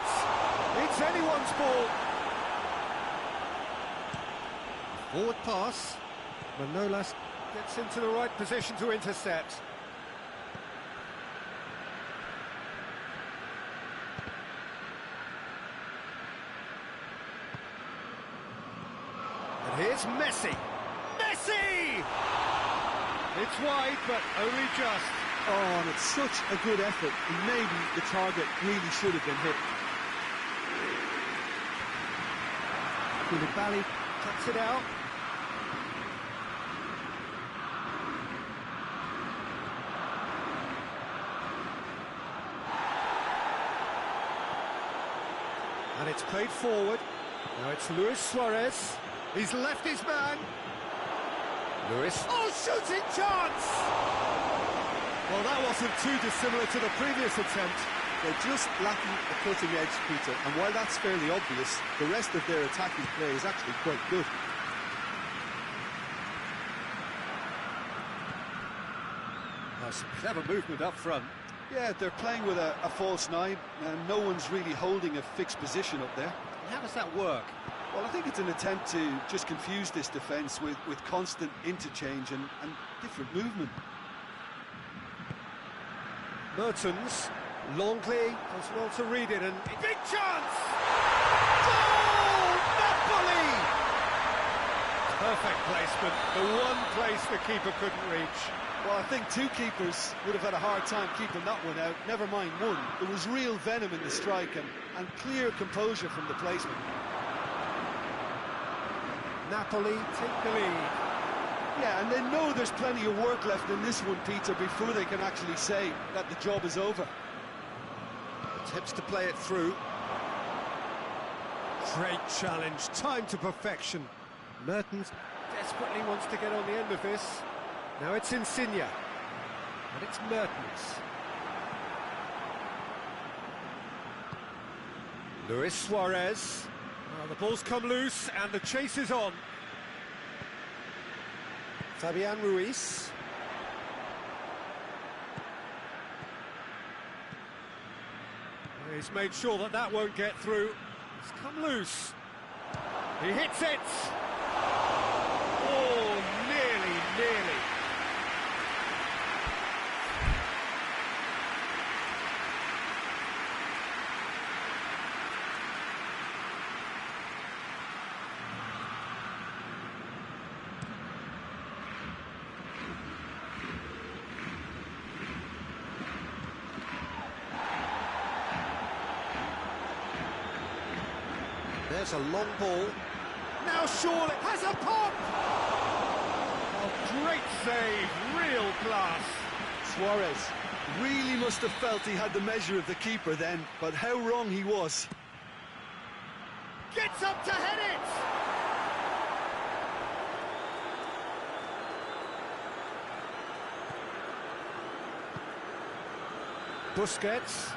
It's anyone's ball. Forward pass. Manolas gets into the right position to intercept. And here's Messi. Messi! It's wide, but only just. Oh, and it's such a good effort, and maybe the target really should have been hit. Koulibaly cuts it out. And it's played forward. Now it's Luis Suarez. He's left his man. Luis. Oh, shooting chance! Well, that wasn't too dissimilar to the previous attempt. They're just lacking a cutting edge, Peter, and while that's fairly obvious, the rest of their attacking play is actually quite good. Some clever movement up front. Yeah, they're playing with a false nine, and no one's really holding a fixed position up there. How does that work? Well, I think it's an attempt to just confuse this defence with constant interchange and different movement. Mertens, Longley does well to read it, and big chance! Goal! Napoli! Perfect placement, the one place the keeper couldn't reach. Well, I think two keepers would have had a hard time keeping that one out, never mind one. There was real venom in the strike and clear composure from the placement. Napoli take the lead. Yeah, and they know there's plenty of work left in this one, Peter, before they can actually say that the job is over. Attempts to play it through. Great challenge, time to perfection. Mertens desperately wants to get on the end of this. Now it's Insigne, and it's Mertens. Luis Suarez. Well, the ball's come loose, and the chase is on. Fabian Ruiz. He's made sure that that won't get through. It's come loose. He hits it. Oh, nearly. There's a long ball. Now surely has a pop! Oh, great save, real class. Suarez really must have felt he had the measure of the keeper then, but how wrong he was. Gets up to head it! Busquets.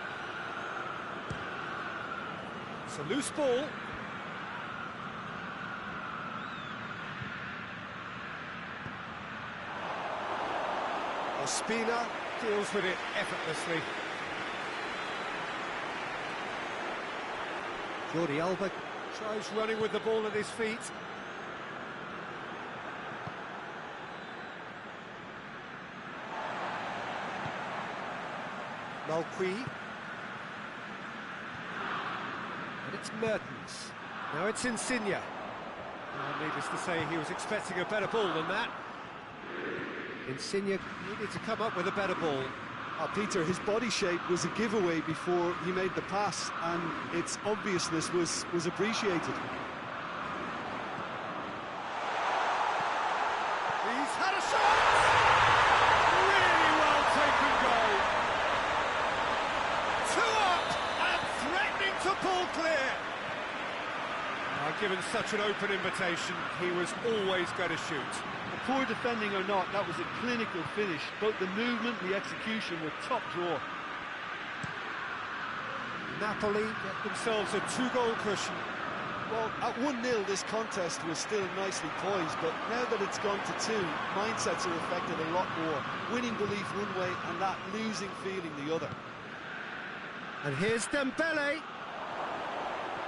It's a loose ball. Ospina deals with it effortlessly. Jordi Alba tries running with the ball at his feet. Malqui. And it's Mertens. Now it's Insigne. Needless to say, he was expecting a better ball than that. Insigne needed to come up with a better ball. Peter, his body shape was a giveaway before he made the pass, and its obviousness was appreciated. He's had a shot! Really well taken goal. 2 up and threatening to pull clear. Given such an open invitation, he was always going to shoot. Poor defending or not, that was a clinical finish. Both the movement and the execution were top drawer. Napoli get themselves a 2-goal cushion. Well, at 1-0 this contest was still nicely poised, but now that it's gone to 2, mindsets are affected a lot more. Winning belief one way and that losing feeling the other. And here's Dembele.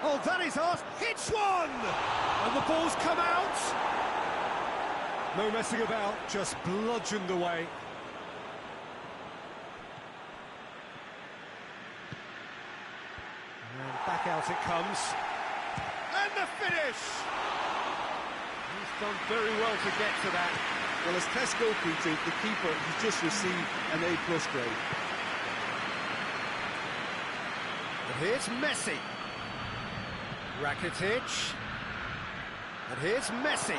Oh, that is ours. Hits one! And the ball's come out. No messing about, just bludgeoned away. And back out it comes. And the finish! He's done very well to get to that. Well, as tests go, Peter, the keeper has just received an A+ grade. And here's Messi. Rakitic. And here's Messi.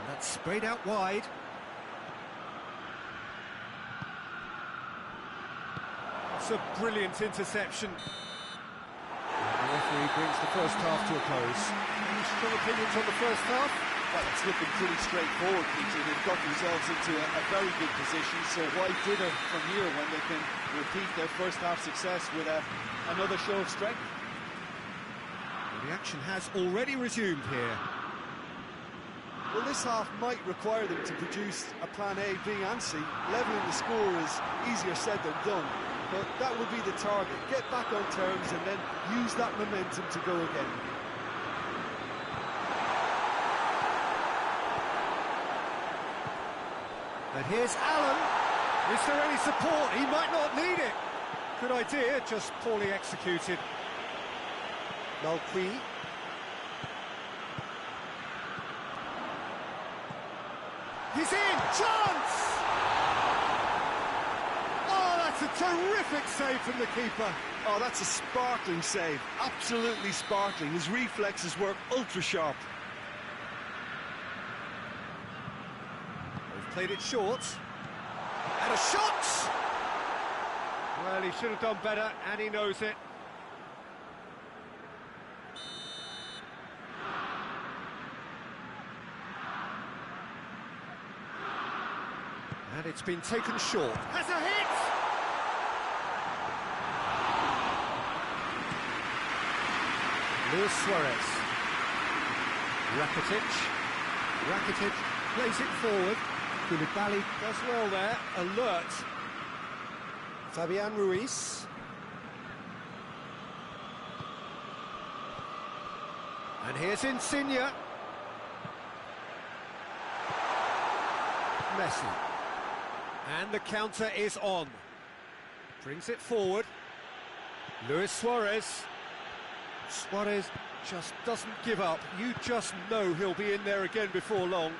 And that's sprayed out wide. It's a brilliant interception. And the referee brings the first half to a close. Any strong opinions on the first half? Well, it's looking pretty straightforward, Peter. They've got themselves into a very good position, so why dither from here when they can repeat their first half success with another show of strength? The action has already resumed here. Well, this half might require them to produce a plan A, B and C. Levelling the score is easier said than done, but that will be the target. Get back on terms and then use that momentum to go again. And here's Allen. Is there any support? He might not need it. Good idea, just poorly executed. Malqui. He's in! Chance! Oh, that's a terrific save from the keeper. Oh, that's a sparkling save. Absolutely sparkling. His reflexes were ultra sharp. They've played it short. And a shot! Well, he should have done better, and he knows it. And it's been taken short. Has a hit! Luis Suarez. Rakitic plays it forward. Koulibaly does well there. Alert. Fabian Ruiz. And here's Insigne. Messi. And the counter is on. Brings it forward. Luis Suarez. Suarez just doesn't give up. You just know he'll be in there again before long.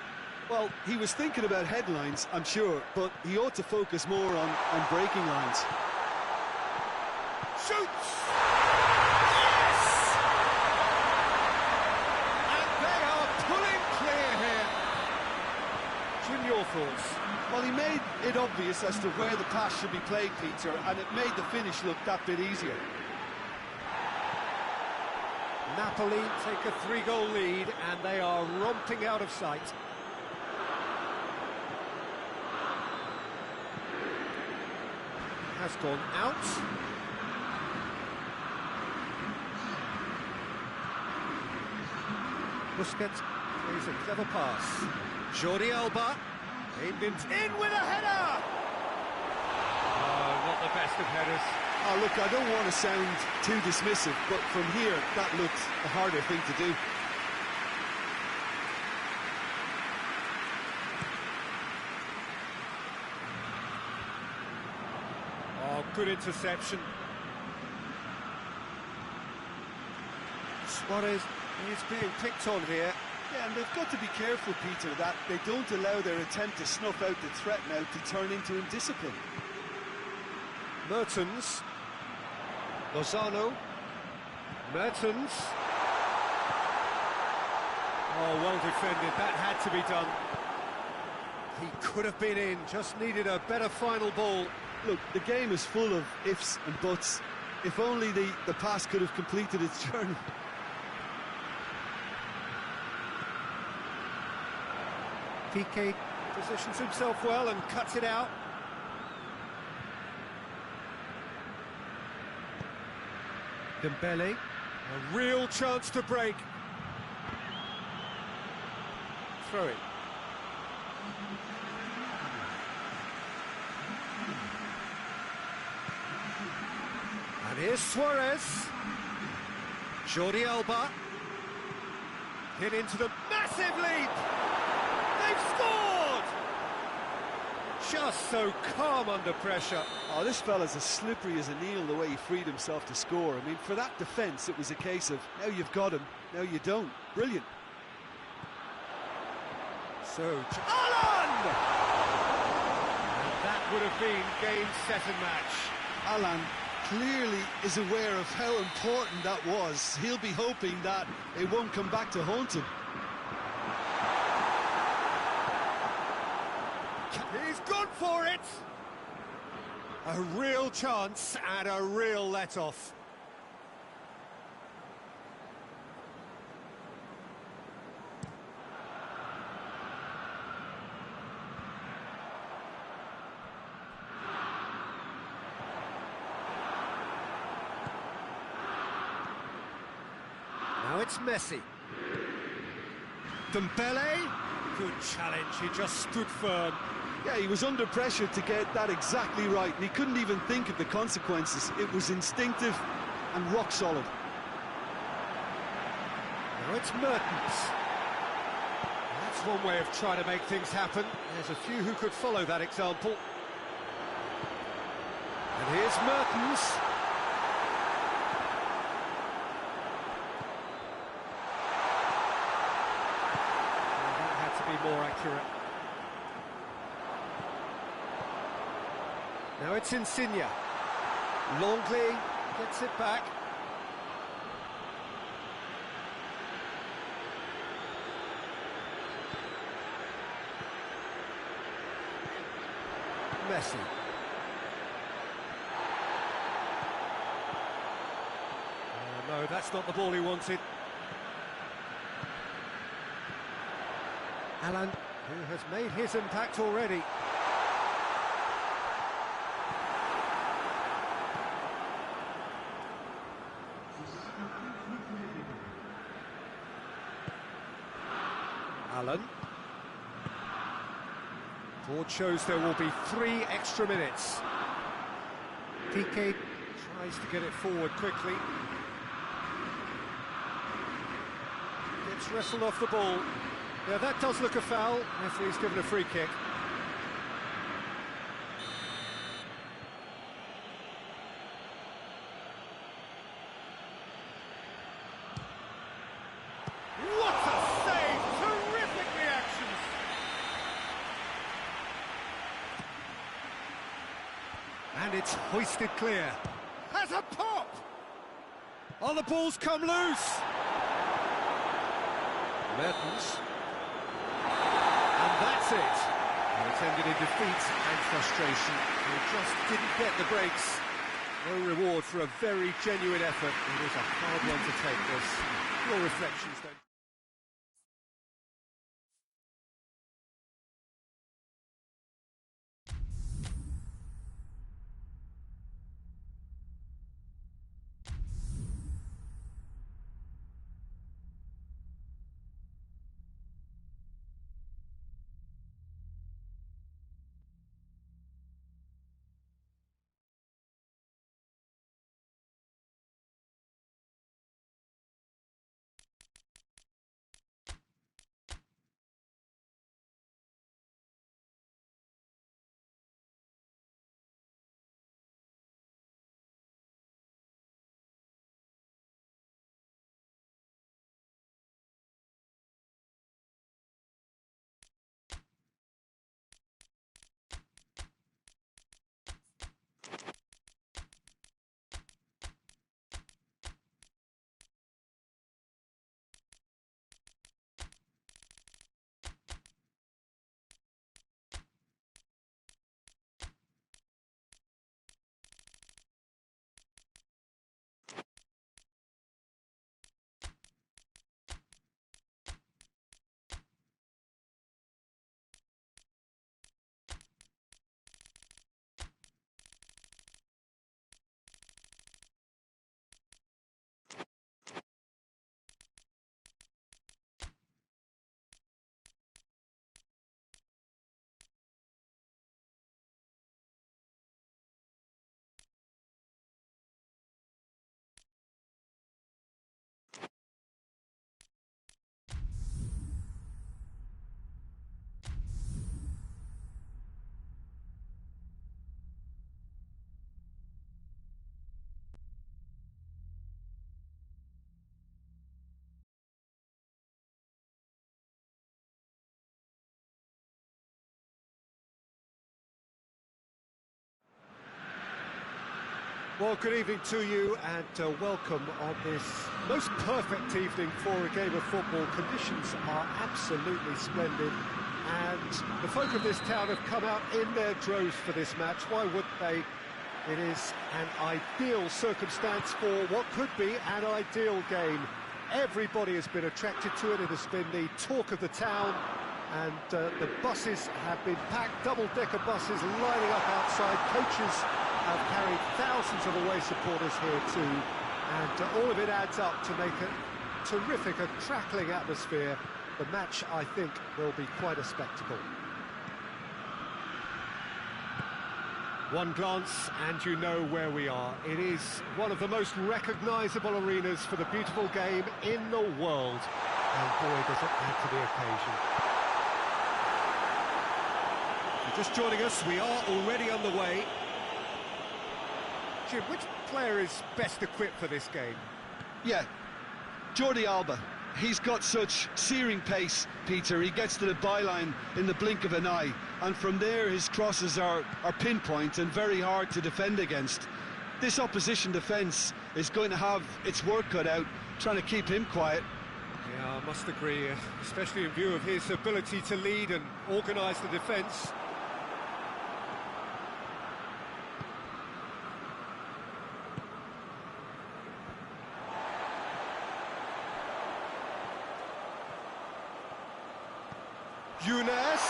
Well, he was thinking about headlines, I'm sure, but he ought to focus more on breaking lines. Shoots! Yes! And they are pulling clear here. Jim, your thoughts? Well, he made it obvious as to where the pass should be played, Peter, and it made the finish look that bit easier. Napoli take a 3-goal lead, and they are romping out of sight. Has gone out. Busquets plays a clever pass. Jordi Alba aimed in with a header! Oh, not the best of headers. Oh, look, I don't want to sound too dismissive, but from here, that looks a harder thing to do. Oh, good interception. Suarez is being picked on here. Yeah, and they've got to be careful, Peter, that they don't allow their attempt to snuff out the threat now to turn into indiscipline. Mertens. Lozano. Mertens. Oh, well defended. That had to be done. He could have been in, just needed a better final ball. Look, the game is full of ifs and buts. If only the pass could have completed its journey. Piqué positions himself well and cuts it out. Dembele, a real chance to break. Throw it. And here's Suarez. Jordi Alba. Hit into the massive leap. They've scored! Just so calm under pressure. Oh, this fella's as slippery as an eel the way he freed himself to score. I mean, for that defence, it was a case of, now you've got him, now you don't. Brilliant. So, Alan! And that would have been game, set and match. Alan clearly is aware of how important that was. He'll be hoping that it won't come back to haunt him. He's gone for it! A real chance and a real let-off. Now it's Messi. Dembele, good challenge, he just stood firm. Yeah, he was under pressure to get that exactly right, and he couldn't even think of the consequences. It was instinctive and rock solid. Now it's Mertens. That's one way of trying to make things happen. There's a few who could follow that example. And here's Mertens. That had to be more accurate. Now it's Insigne. Longley gets it back. Messi. Oh, no, that's not the ball he wanted. Alan, who has made his impact already. Alan. Board shows there will be 3 extra minutes. Piqué tries to get it forward quickly. Gets wrestled off the ball. Yeah, that does look a foul. Referee's given a free kick. What a save! Terrific reactions! And it's hoisted clear. Has a pop! Oh, the ball's come loose! Mertens. And that's it. It's ended in defeat and frustration. He just didn't get the breaks. No reward for a very genuine effort. It is a hard one to take, this. Your reflections then? Well, good evening to you and welcome on this most perfect evening for a game of football. Conditions are absolutely splendid and the folk of this town have come out in their droves for this match. Why wouldn't they? It is an ideal circumstance for what could be an ideal game. Everybody has been attracted to it. It has been the talk of the town and the buses have been packed, double-decker buses lining up outside. Coaches have carried thousands of away supporters here too, and all of it adds up to make a terrific, a crackling atmosphere. The match, I think, will be quite a spectacle. One glance and you know where we are. It is one of the most recognisable arenas for the beautiful game in the world, and boy does it add to the occasion. If you're just joining us, we are already underway. Jim, which player is best equipped for this game? Yeah, Jordi Alba. He's got such searing pace, Peter. He gets to the byline in the blink of an eye, and from there his crosses are pinpoint and very hard to defend against. This opposition defence is going to have its work cut out trying to keep him quiet. Yeah, I must agree, especially in view of his ability to lead and organise the defence. Younes!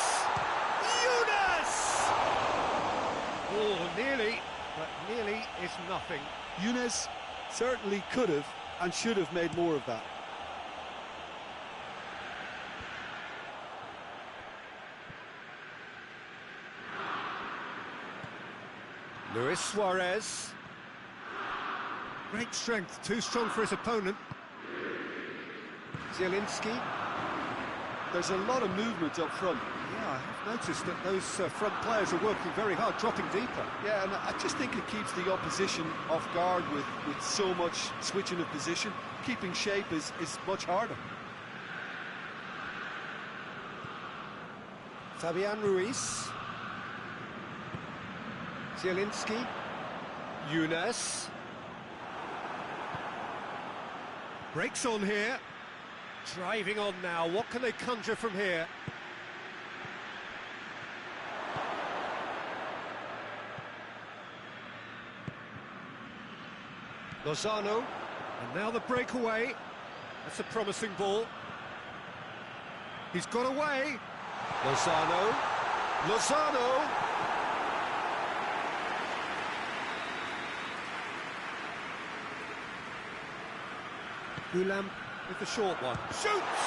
Oh, nearly, but nearly is nothing. Younes certainly could have and should have made more of that. Luis Suarez. Great strength, too strong for his opponent. Zielinski. There's a lot of movement up front. Yeah, I have noticed that those front players are working very hard, dropping deeper. Yeah, and I just think it keeps the opposition off guard with so much switching of position. Keeping shape is much harder. Fabian Ruiz. Zielinski. Younes. Breaks on here. Driving on now, what can they conjure from here? Lozano, and now the breakaway. That's a promising ball. He's got away. Lozano. Gulam with the short one. Shoots!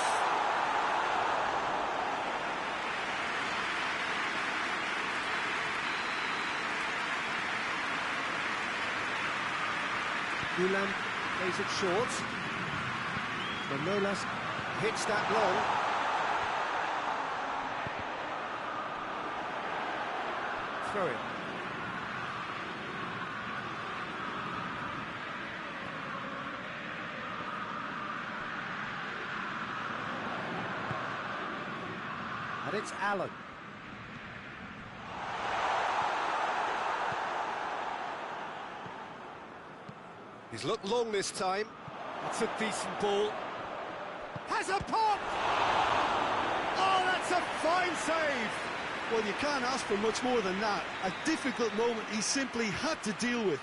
Gulam plays it short. Manolas hits that long. Throw it. And it's Allen. He's looked long this time. That's a decent ball. Has a pop! Oh, that's a fine save! Well, you can't ask for much more than that. A difficult moment he simply had to deal with.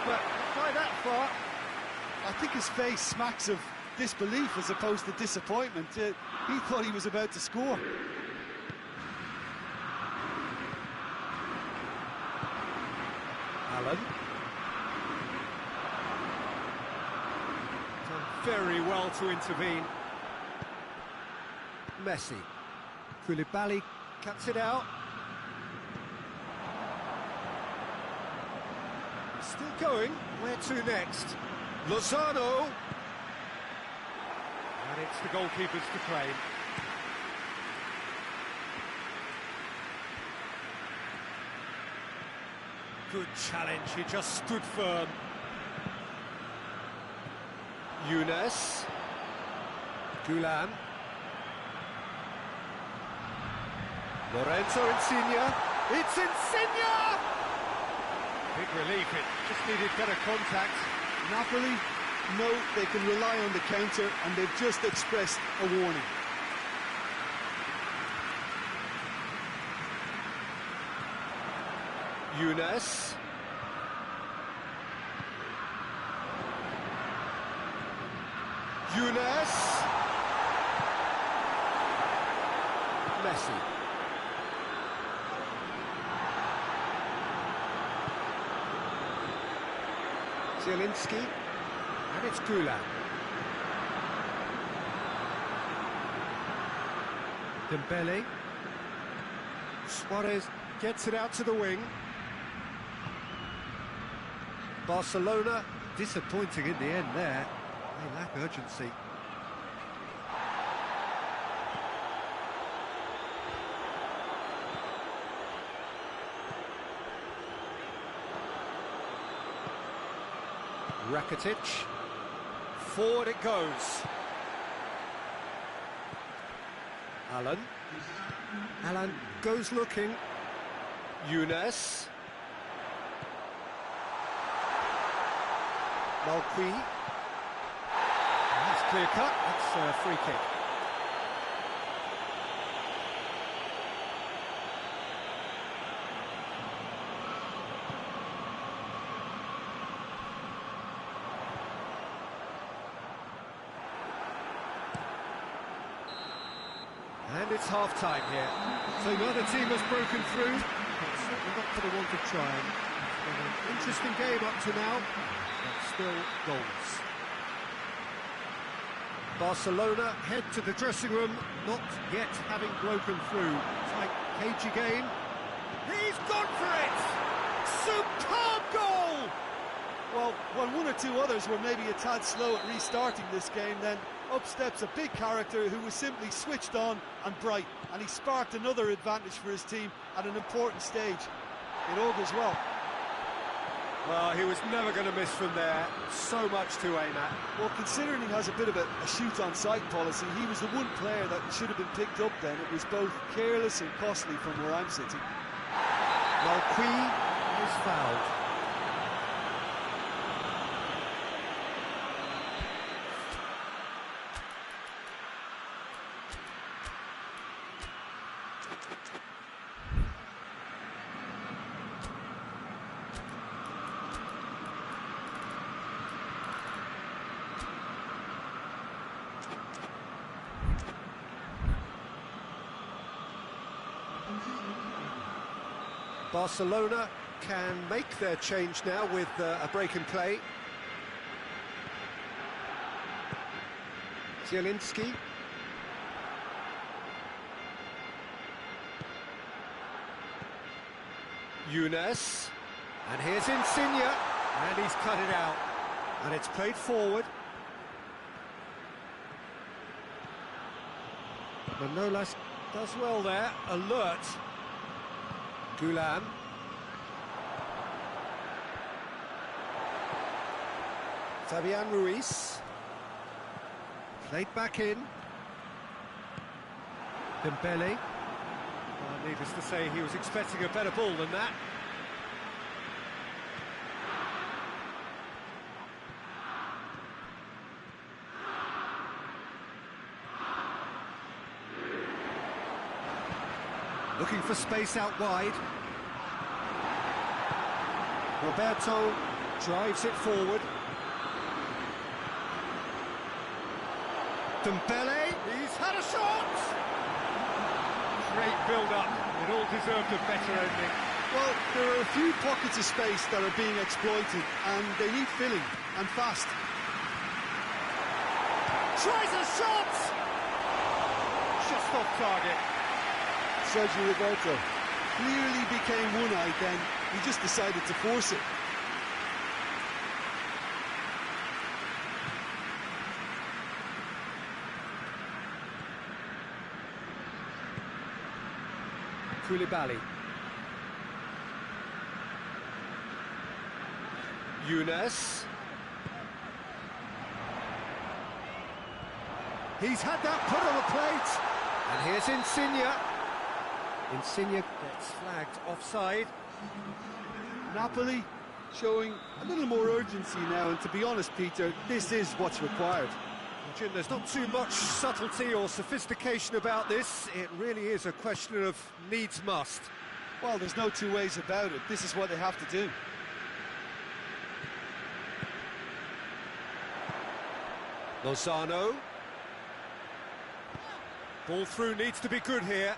But by that far, I think his face smacks of disbelief as opposed to disappointment. He thought he was about to score. Allen. Done very well to intervene. Messi. Koulibaly cuts it out. Still going, where to next? Lozano! And it's the goalkeepers to claim. Good challenge, he just stood firm. Younes. Gulam. Lorenzo Insigne. It's Insigne! Big relief, it just needed better contact. Napoli know they can rely on the counter, and they've just expressed a warning. Younes. Younes. Messi. Zielinski. And it's Gulam. Dembele. Suarez gets it out to the wing. Barcelona disappointing in the end there. They lack urgency. Rakitic. Forward it goes. Alan. Alan goes looking. Younes. Malqui. That's clear cut. That's a free kick. And it's half-time here. So neither team has broken through. But certainly not for the want of trying. It's been an interesting game up to now, but still goals. Barcelona head to the dressing room, not yet having broken through. Tight, cagey game. He's gone for it! Superb goal! Well, when one or two others were maybe a tad slow at restarting this game, then up steps a big character who was simply switched on and bright, and he sparked another advantage for his team at an important stage. It augurs well. Well, he was never going to miss from there. So much to aim at. Well, considering he has a bit of a shoot-on-sight policy, he was the one player that should have been picked up then. It was both careless and costly from where I'm sitting. Malqui is fouled. Barcelona can make their change now with a break in play. Zielinski. Younes. And here's Insigne. And he's cut it out. And it's played forward. Manolas does well there. Alert. Gulam. Fabian Ruiz. Played back in. Dembele. Well, needless to say, he was expecting a better ball than that. Looking for space out wide. Roberto drives it forward. Dembele, he's had a shot! Great build-up, it all deserved a better ending. Well, there are a few pockets of space that are being exploited, and they need filling, and fast. Tries a shot! Just off target. Sergio Roberto clearly became one-eyed then. He just decided to force it. Koulibaly. Younes. He's had that put on the plate. And here's Insigne. Insigne gets flagged offside. Napoli showing a little more urgency now, and to be honest, Peter, this is what's required. Jim, there's not too much subtlety or sophistication about this. It really is a question of needs must. Well, there's no two ways about it. This is what they have to do. Lozano. Ball through needs to be good here.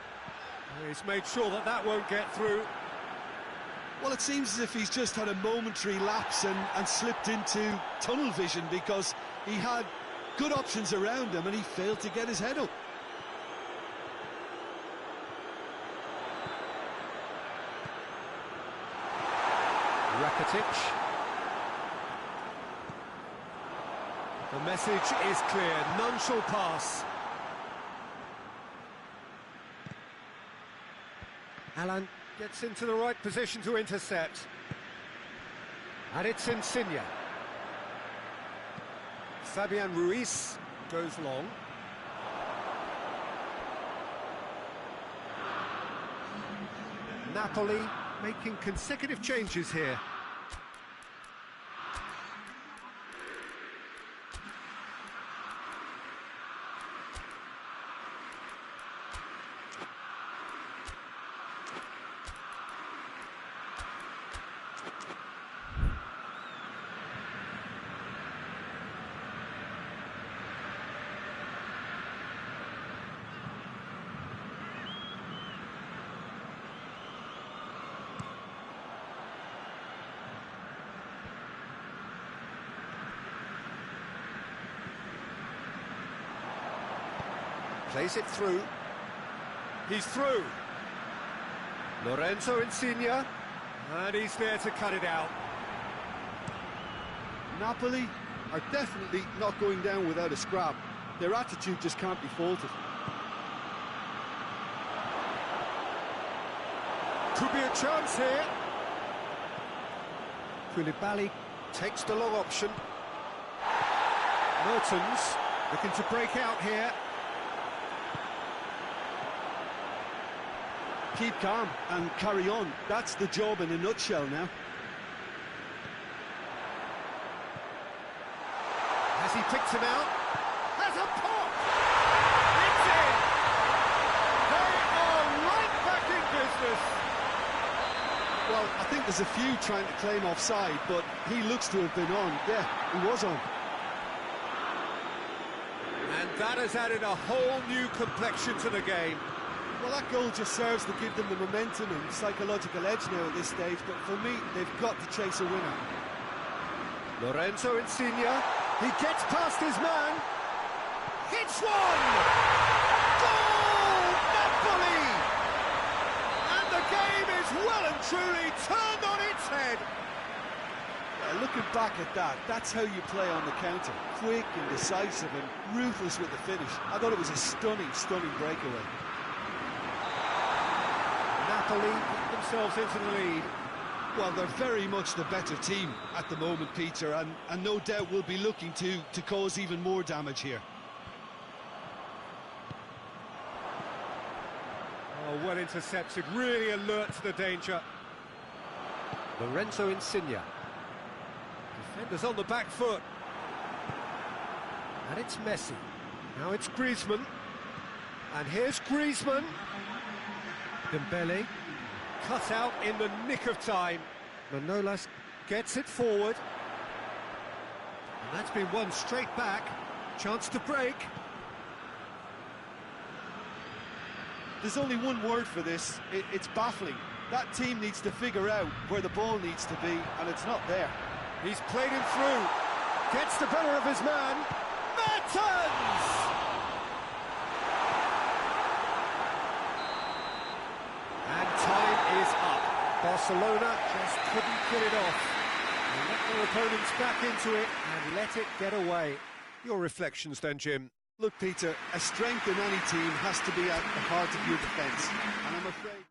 He's made sure that that won't get through. Well, it seems as if he's just had a momentary lapse and slipped into tunnel vision, because he had good options around him and he failed to get his head up. Rakitic. The message is clear, none shall pass. Alan gets into the right position to intercept. And it's Insigne. Fabian Ruiz goes long. Napoli making consecutive changes here. Plays it through. He's through. Lorenzo Insigne. And he's there to cut it out. Napoli are definitely not going down without a scrap. Their attitude just can't be faulted. Could be a chance here. Koulibaly takes the long option. Mertens looking to break out here. Keep calm and carry on. That's the job in a nutshell now. Has he picked him out? Has a pop! It's in! They are right back in business! Well, I think there's a few trying to claim offside, but he looks to have been on. Yeah, he was on. And that has added a whole new complexion to the game. Well, that goal just serves to give them the momentum and psychological edge now at this stage, but for me, they've got to chase a winner. Lorenzo Insigne, he gets past his man, hits one! Goal! Napoli! And the game is well and truly turned on its head. Looking back at that, that's how you play on the counter. Quick and decisive and ruthless with the finish. I thought it was a stunning, stunning breakaway. Napoli get themselves into the lead. Well, they're very much the better team at the moment, Peter, and no doubt will be looking to cause even more damage here. Oh, well intercepted, really alert to the danger. Lorenzo Insigne. Defenders on the back foot. And it's Messi. Now it's Griezmann. And here's Griezmann. Dembele, cut out in the nick of time. Manolas gets it forward. And that's been won straight back. Chance to break. There's only one word for this. It's baffling. That team needs to figure out where the ball needs to be, and it's not there. He's played him through. Gets the better of his man. Mertens! And time is up. Barcelona just couldn't get it off. They let their opponents back into it and let it get away. Your reflections then, Jim? Look, Peter, a strength in any team has to be at the heart of your defence, and I'm afraid...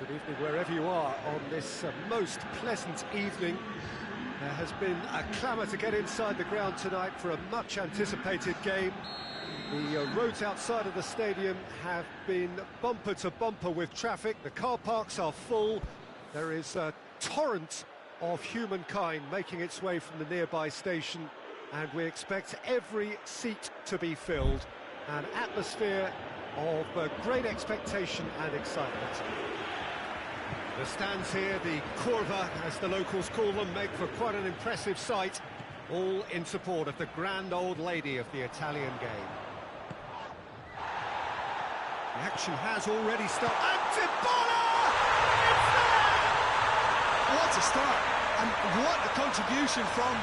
Good evening wherever you are on this most pleasant evening. There has been a clamour to get inside the ground tonight for a much anticipated game. The roads outside of the stadium have been bumper to bumper with traffic. The car parks are full. There is a torrent of humankind making its way from the nearby station, and we expect every seat to be filled. An atmosphere of great expectation and excitement. The stands here, the curva, as the locals call them, make for quite an impressive sight, all in support of the grand old lady of the Italian game. The action has already started. And Dybala! It's there! What a start, and what a contribution from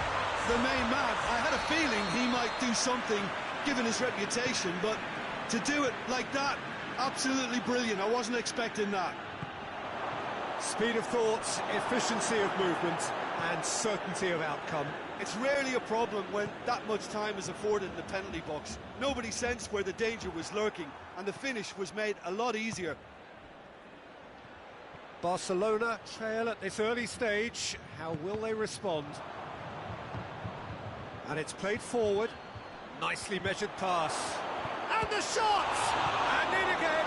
the main man. I had a feeling he might do something, given his reputation, but to do it like that, absolutely brilliant. I wasn't expecting that. Speed of thought, efficiency of movement, and certainty of outcome. It's rarely a problem when that much time is afforded in the penalty box. Nobody sensed where the danger was lurking, and the finish was made a lot easier. Barcelona trail at this early stage. How will they respond? And it's played forward. Nicely measured pass. And the shot! And in again!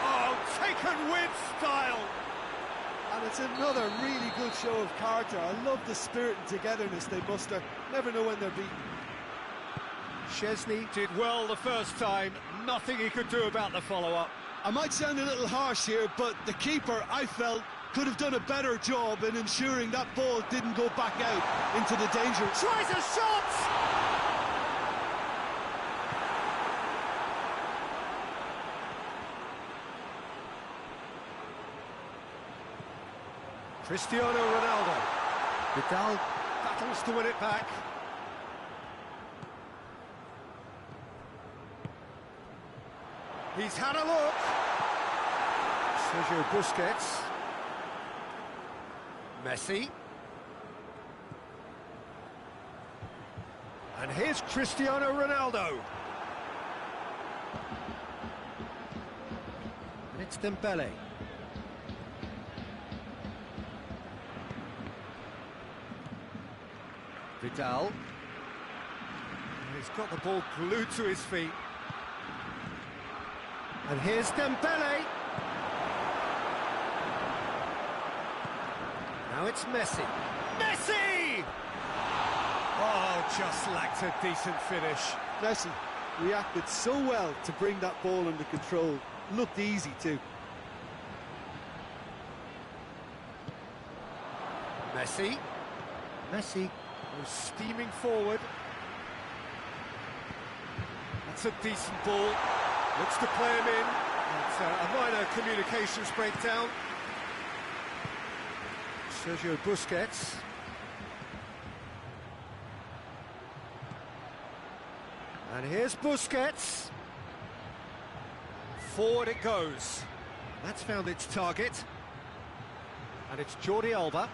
Oh, taken with style! And it's another really good show of character. I love the spirit and togetherness they muster. Never know when they're beaten. Szczesny did well the first time. Nothing he could do about the follow-up. I might sound a little harsh here, but the keeper, I felt, could have done a better job in ensuring that ball didn't go back out into the danger. Tries a shot! Cristiano Ronaldo. Vidal battles to win it back. He's had a look. Sergio Busquets. Messi. And here's Cristiano Ronaldo. And it's Dembele. Vidal. He's got the ball glued to his feet. And here's Dembele. Now it's Messi. Messi! Oh, just lacked a decent finish. Messi reacted so well to bring that ball under control. Looked easy too. Messi. Messi goes steaming forward. That's a decent ball. Looks to play him in. It's a minor communications breakdown. Sergio Busquets. And here's Busquets. Forward it goes. That's found its target. And it's Jordi Alba.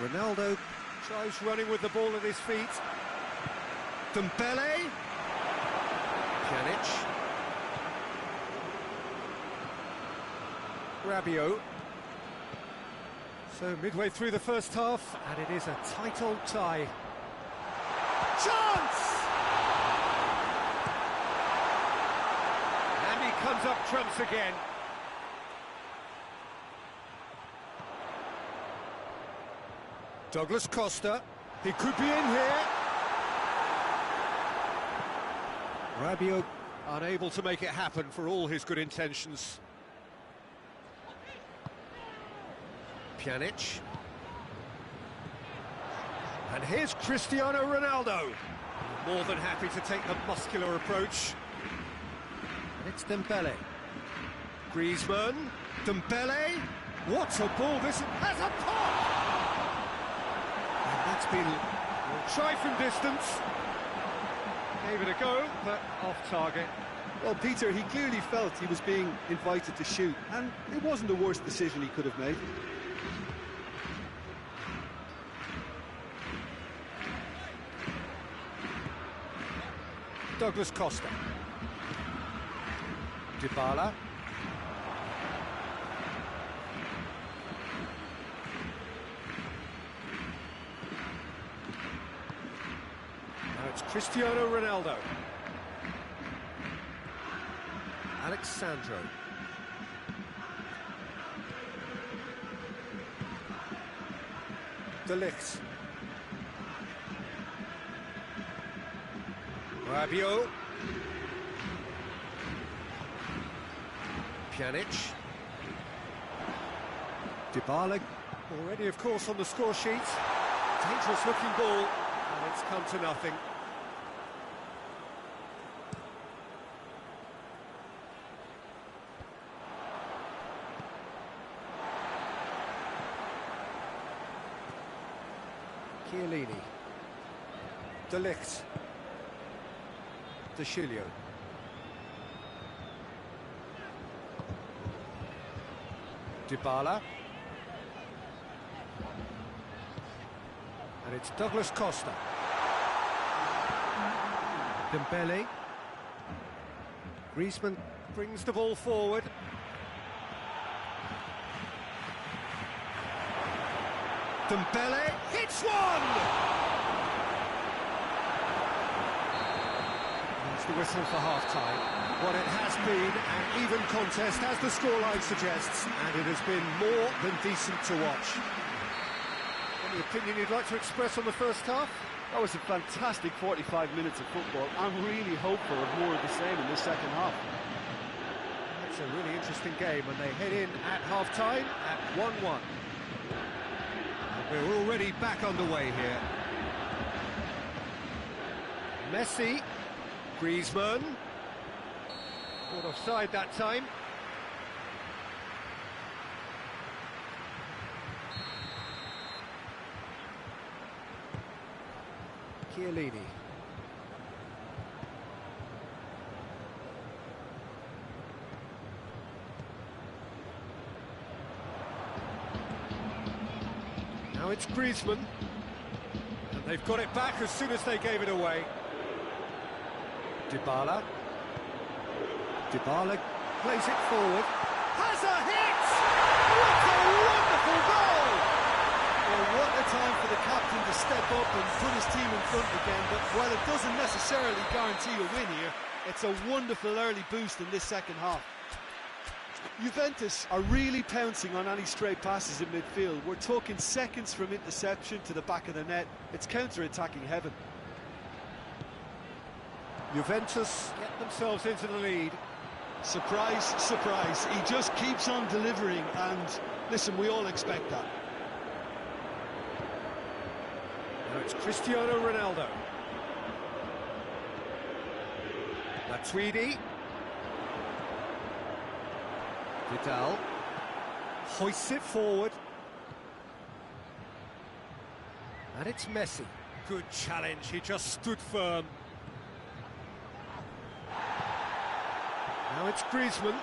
Ronaldo tries running with the ball at his feet. Dembele. Pjanic. Rabiot. So midway through the first half, and it is a tight old tie. Chance! And he comes up trumps again. Douglas Costa, he could be in here. Rabiot unable to make it happen for all his good intentions. Pjanic. And here's Cristiano Ronaldo. More than happy to take the muscular approach. And it's Dembele. Griezmann. Dembele. What a ball this has a pop! That's been a try from distance. Gave it a go, but off target. Well, Peter, he clearly felt he was being invited to shoot, and it wasn't the worst decision he could have made. Douglas Costa. Dybala. Cristiano Ronaldo. Alexandro. De Ligt. Rabiot. Pjanic. Dybala, already of course on the score sheet. Dangerous looking ball, and it's come to nothing. Chiellini. De Ligt. De Chilio. Dybala. And it's Douglas Costa. Dembele. Griezmann brings the ball forward. Dembele hits one! There's the whistle for half-time. What it has been an even contest, as the scoreline suggests, and it has been more than decent to watch. Any opinion you'd like to express on the first half? That was a fantastic 45 minutes of football. I'm really hopeful of more of the same in this second half. It's a really interesting game, and they head in at half-time at 1-1. We're already back underway here. Messi, Griezmann. Caught offside that time. Chiellini. Now it's Griezmann, and they've got it back as soon as they gave it away. Dybala. Dybala plays it forward. Has a hit! What a wonderful goal! Well, what a time for the captain to step up and put his team in front again, but while it doesn't necessarily guarantee a win here, it's a wonderful early boost in this second half. Juventus are really pouncing on any stray passes in midfield. We're talking seconds from interception to the back of the net. It's counter-attacking heaven. Juventus get themselves into the lead. Surprise, surprise. He just keeps on delivering, and listen, we all expect that. Now it's Cristiano Ronaldo. Matuidi. Vidal hoists it forward, and it's Messi. Good challenge, he just stood firm. Now it's Griezmann.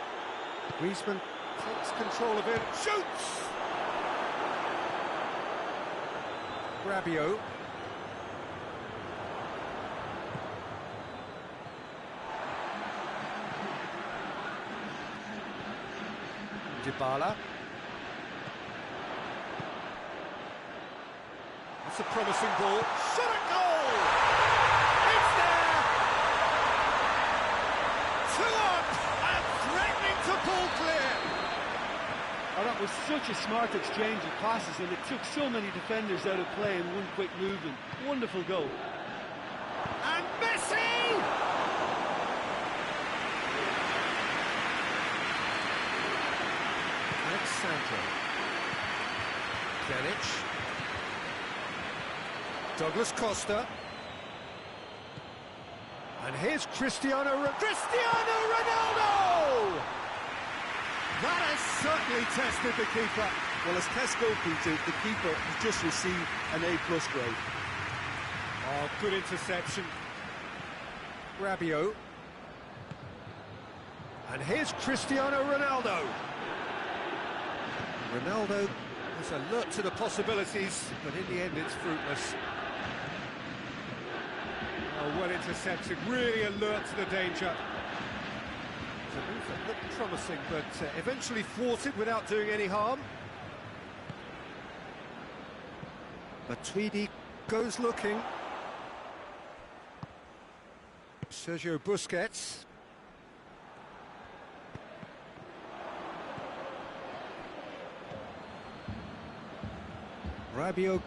Griezmann takes control of it, shoots! Rabiot. Dybala. That's a promising ball. Shot at goal! It's there! 2 up and threatening to pull clear. Oh, that was such a smart exchange of passes, and it took so many defenders out of play in one quick movement. Wonderful goal. And Messi! Alexandro. Pjanic. Douglas Costa. And here's Cristiano Ronaldo! That has certainly tested the keeper. Well, as test goalkeeper, the keeper has just received an A+ grade. Oh, good interception. Rabiot. And here's Cristiano Ronaldo. Ronaldo is alert to the possibilities, but in the end it's fruitless. Oh, well intercepted, really alert to the danger. The move that looked promising, but eventually thwarted without doing any harm. Matuidi goes looking. Sergio Busquets. Rabiot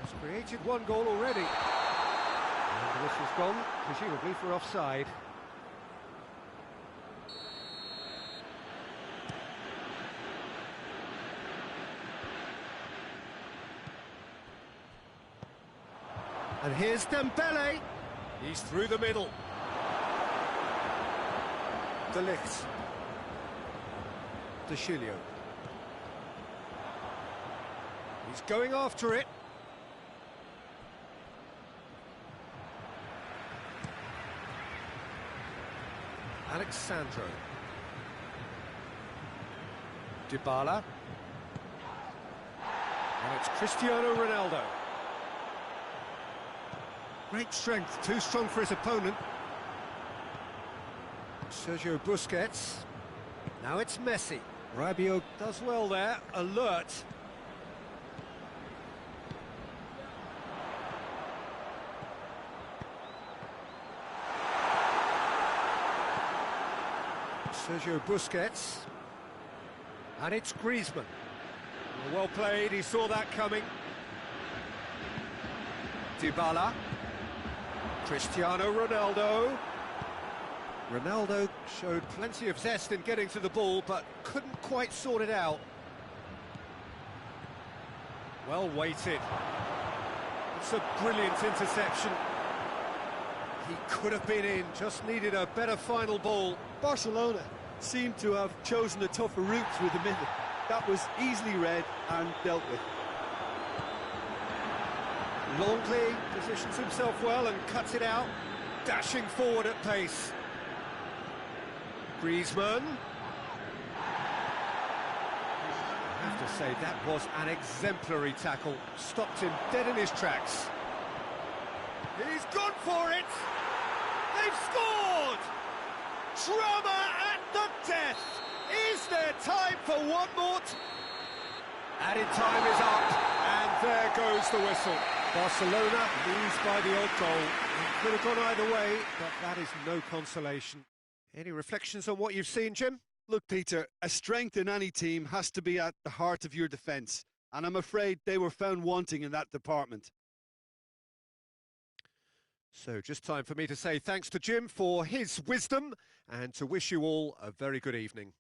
has created one goal already. And the whistle's gone, presumably for offside. And here's Dembele. He's through the middle. De Ligt. De Chilio. He's going after it. Alexandro. Dybala. And it's Cristiano Ronaldo. Great strength, too strong for his opponent. Sergio Busquets. Now it's Messi. Rabiot does well there, alert. Sergio Busquets. And it's Griezmann. Well played, he saw that coming. Dybala. Cristiano Ronaldo. Ronaldo showed plenty of zest in getting to the ball, but couldn't quite sort it out. Well weighted. It's a brilliant interception. He could have been in, just needed a better final ball. Barcelona seemed to have chosen a tougher route through the middle. That was easily read and dealt with. Longley positions himself well and cuts it out, dashing forward at pace. Griezmann. I have to say, that was an exemplary tackle. Stopped him dead in his tracks. He's gone for it! They've scored! Drama at the death! Is there time for one more? Added time is up, and there goes the whistle. Barcelona lose by the odd goal. It could have gone either way, but that is no consolation. Any reflections on what you've seen, Jim? Look, Peter, a strength in any team has to be at the heart of your defence, and I'm afraid they were found wanting in that department. So just time for me to say thanks to Jim for his wisdom and to wish you all a very good evening.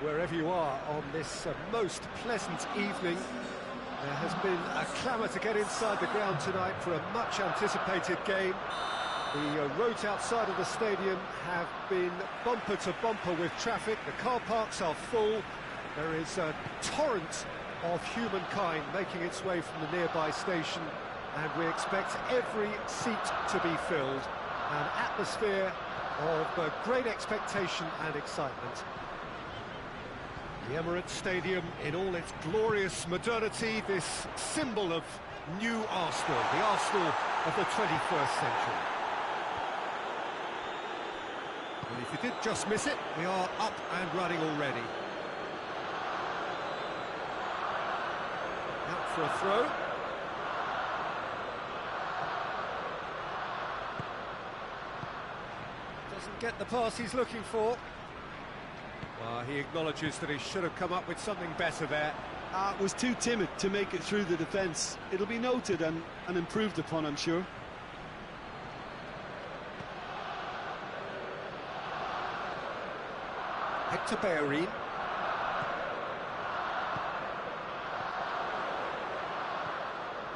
Wherever you are on this most pleasant evening, there has been a clamour to get inside the ground tonight for a much-anticipated game. The roads outside of the stadium have been bumper to bumper with traffic. The car parks are full. There is a torrent of humankind making its way from the nearby station, and we expect every seat to be filled. An atmosphere of great expectation and excitement. The Emirates Stadium in all its glorious modernity, this symbol of new Arsenal, the Arsenal of the 21st century. Well, if you did just miss it, we are up and running already. Out for a throw. Doesn't get the pass he's looking for. He acknowledges that he should have come up with something better there. Was too timid to make it through the defence. It'll be noted and improved upon, I'm sure. Hector Bellerin.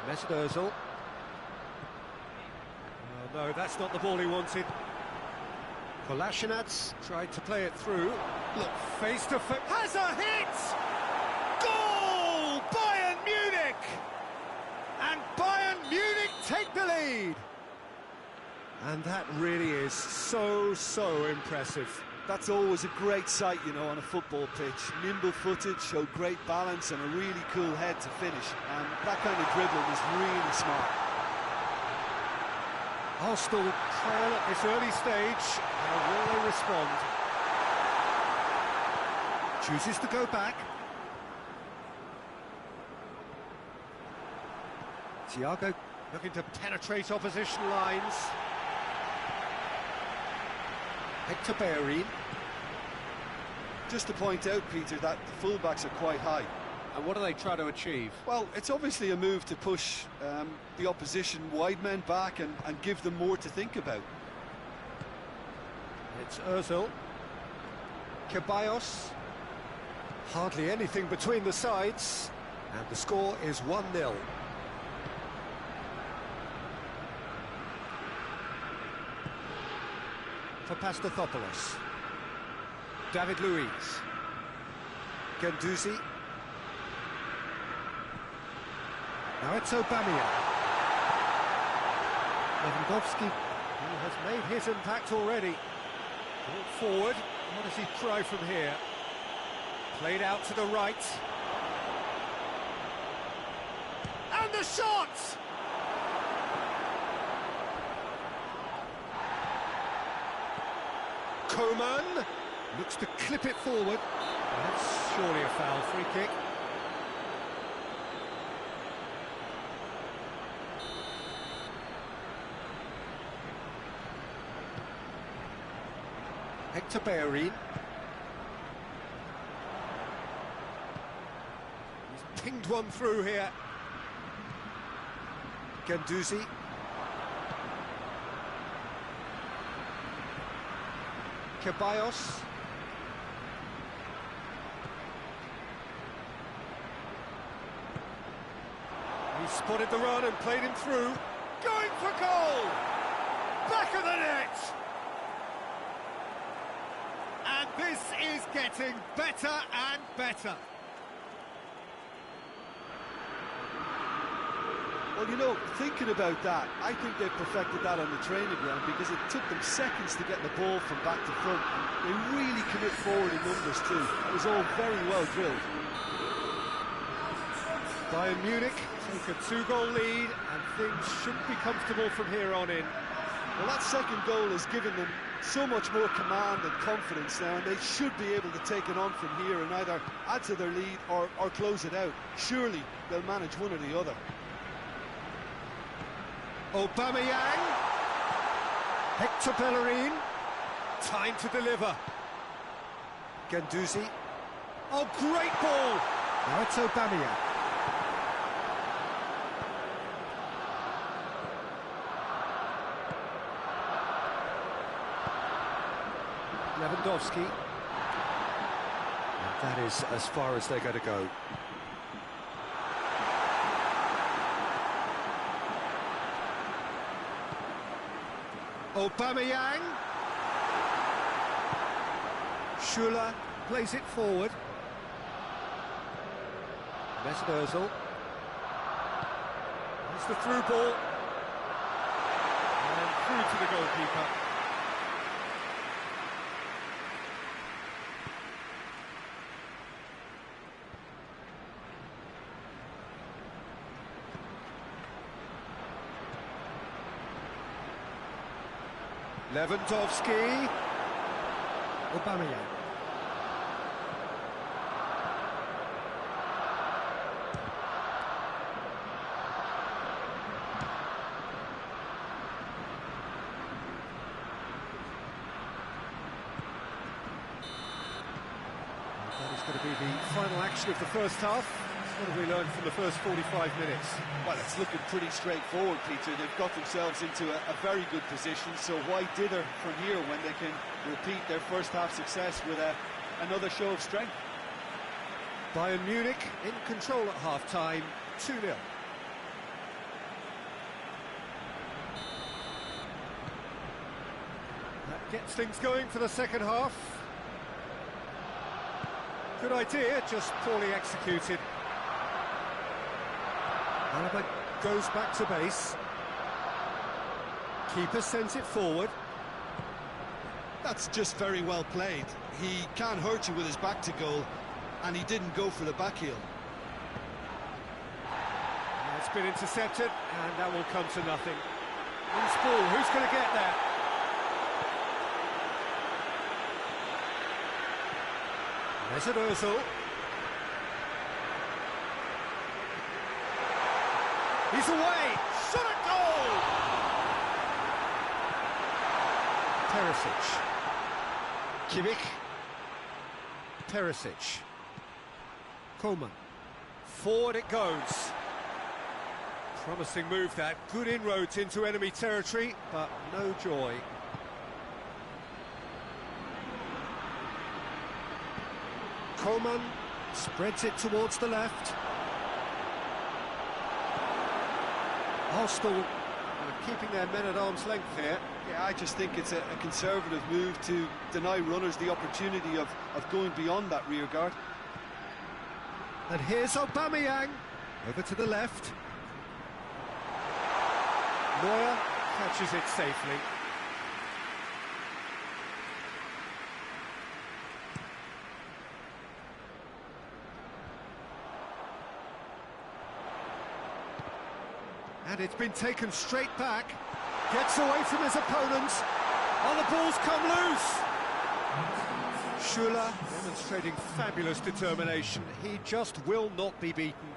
Mesut Ozil. Oh, no, that's not the ball he wanted. Kolasinac tried to play it through. Look, face to face. Has a hit! Goal! Bayern Munich! And Bayern Munich take the lead! And that really is so impressive. That's always a great sight, you know, on a football pitch. Nimble-footed, showed great balance and a really cool head to finish. And that kind of dribbling is really smart. Arsenal trail at this early stage. How will they respond? Chooses to go back. Thiago looking to penetrate opposition lines. Hector Bellerin. Just to point out, Peter, that the fullbacks are quite high. And what do they try to achieve? Well, it's obviously a move to push the opposition wide men back and give them more to think about. It's Ozil. Ceballos. Hardly anything between the sides. And the score is 1-0. For Pastathopoulos. David Luiz. Guendouzi. Now it's Aubameyang. Lewandowski, who has made his impact already. Brought forward. What does he try from here? Played out to the right. And the shot! Coman looks to clip it forward. That's surely a foul. Free kick. Hector Bellerin. He's pinged one through here. Guendouzi. Ceballos. He spotted the run and played him through. Going for goal! Back of the net! And this is getting better and better. Well, you know, thinking about that, I think they perfected that on the training ground because it took them seconds to get the ball from back to front. They really commit forward in numbers too. It was all very well drilled. Bayern Munich take a 2-goal lead and things should be comfortable from here on in. Well, that second goal has given them so much more command and confidence now, and they should be able to take it on from here and either add to their lead or close it out. Surely they'll manage one or the other. Aubameyang. Hector Bellerin. Time to deliver. Guendouzi. Oh, great ball! Now it's Aubameyang. Lewandowski. And That is as far as they're going to go. Aubameyang. Schürrle plays it forward. Mesut Ozil. It's the through ball. And through to the goalkeeper. Lewandowski. Aubameyang. That is going to be the final action of the first half. What have we learned from the first 45 minutes? Well, it's looking pretty straightforward, Peter. They've got themselves into a very good position, so why dither from here when they can repeat their first half success with another show of strength? Bayern Munich in control at half-time, 2-0. That gets things going for the second half. Good idea, just poorly executed. Alaba goes back to base. Keeper sends it forward. That's just very well played. He can't hurt you with his back to goal, and he didn't go for the back heel. It's been intercepted, and that will come to nothing. Loose ball, who's going to get that? Mesut Ozil. He's away! Shot at goal! Perisic. Kimmich. Perisic. Coman. Forward it goes. Promising move that. Good inroads into enemy territory, but no joy. Coman spreads it towards the left. Arsenal are keeping their men at arm's length here. Yeah, I just think it's a conservative move to deny runners the opportunity of going beyond that rear guard. And here's Aubameyang, over to the left. Neuer catches it safely. And it's been taken straight back. Gets away from his opponents. And the ball's come loose. Schürrle demonstrating fabulous determination. He just will not be beaten.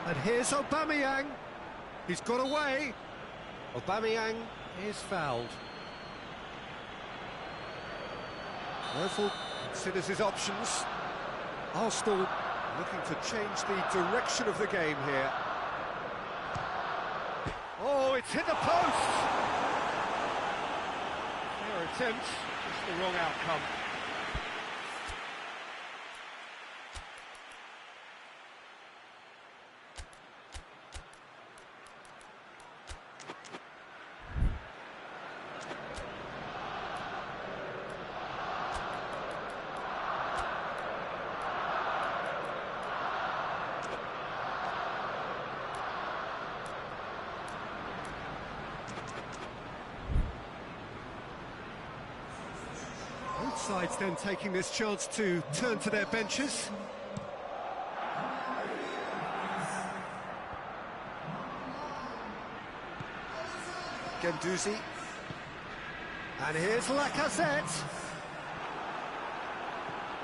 And here's Aubameyang. He's got away. Aubameyang is fouled. Ozil considers his options. Arsenal looking to change the direction of the game here. Oh, it's hit the post! Fair attempt, just the wrong outcome. Both sides then taking this chance to turn to their benches. Guendouzi. And here's Lacazette.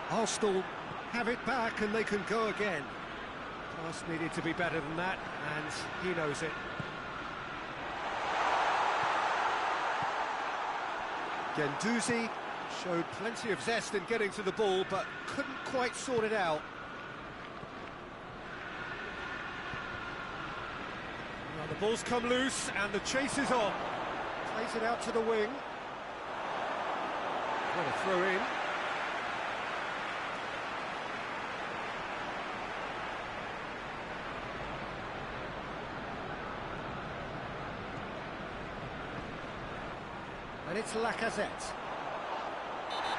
Arsenal have it back and they can go again. Pass needed to be better than that, and he knows it. Guendouzi showed plenty of zest in getting to the ball, but couldn't quite sort it out. Well, the ball's come loose, and the chase is on. Plays it out to the wing. What a throw in. And it's Lacazette.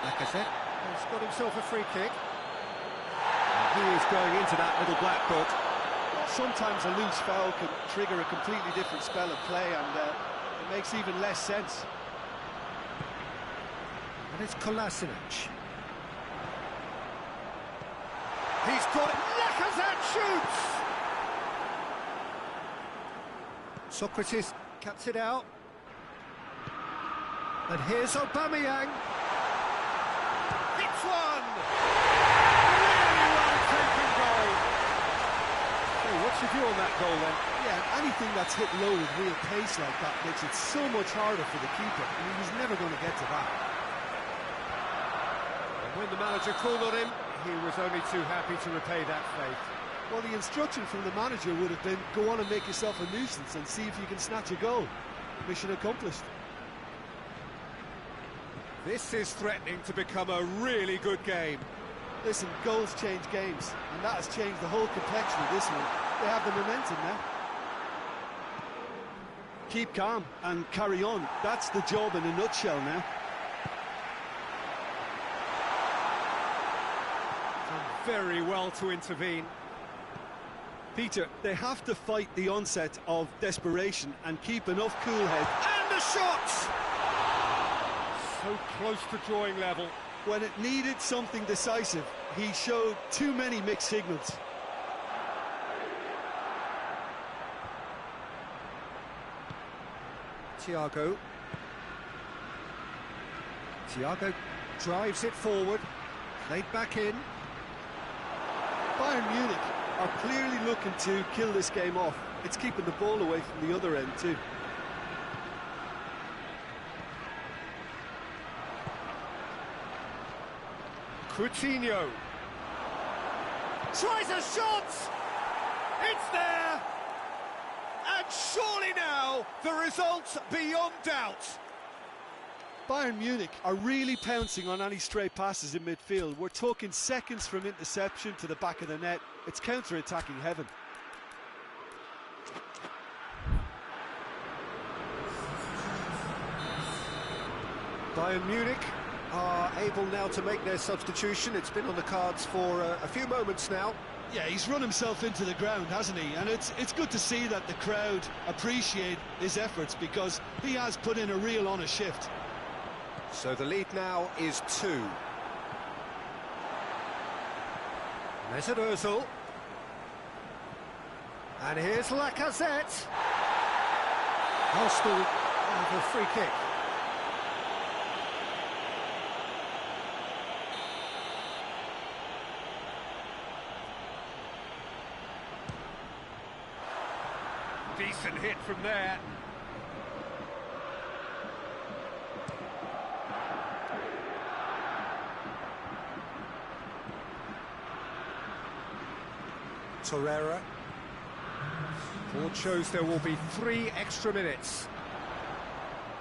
Lacazette has got himself a free kick. And he is going into that little black book. Sometimes a loose foul can trigger a completely different spell of play, and it makes even less sense. And it's Kolasinac. He's got it. Lacazette shoots! Socrates cuts it out. And here's Aubameyang. It's one! Really well taken goal. Hey, what's your view on that goal then? Yeah, anything that's hit low with real pace like that makes it so much harder for the keeper. I mean, he's never going to get to that. And when the manager called on him, he was only too happy to repay that faith. Well, the instruction from the manager would have been, go on and make yourself a nuisance and see if you can snatch a goal. Mission accomplished. This is threatening to become a really good game. Listen, goals change games, and that has changed the whole complexion of this one. They have the momentum now. Keep calm and carry on. That's the job in a nutshell now. Done very well to intervene. Peter, they have to fight the onset of desperation and keep enough cool head. And the shot! So close to drawing level. When it needed something decisive, he showed too many mixed signals. Thiago drives it forward, played back in. Bayern Munich are clearly looking to kill this game off. It's keeping the ball away from the other end too. Coutinho tries a shot! It's there! And surely now, the result's beyond doubt. Bayern Munich are really pouncing on any stray passes in midfield. We're talking seconds from interception to the back of the net. It's counter-attacking heaven. Bayern Munich are able now to make their substitution. It's been on the cards for a few moments now. Yeah, he's run himself into the ground, hasn't he? And it's good to see that the crowd appreciate his efforts, because he has put in a real honest shift. So the lead now is 2. Mesut Ozil. And here's Lacazette. Arsenal have a free kick. Decent hit from there. Torreira. Board shows there will be 3 extra minutes.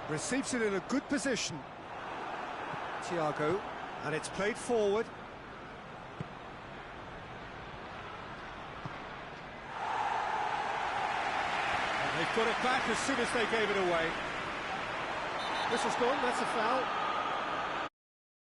Receives it in a good position. Thiago, and it's played forward. And they've got it back as soon as they gave it away. Whistle's gone, that's a foul.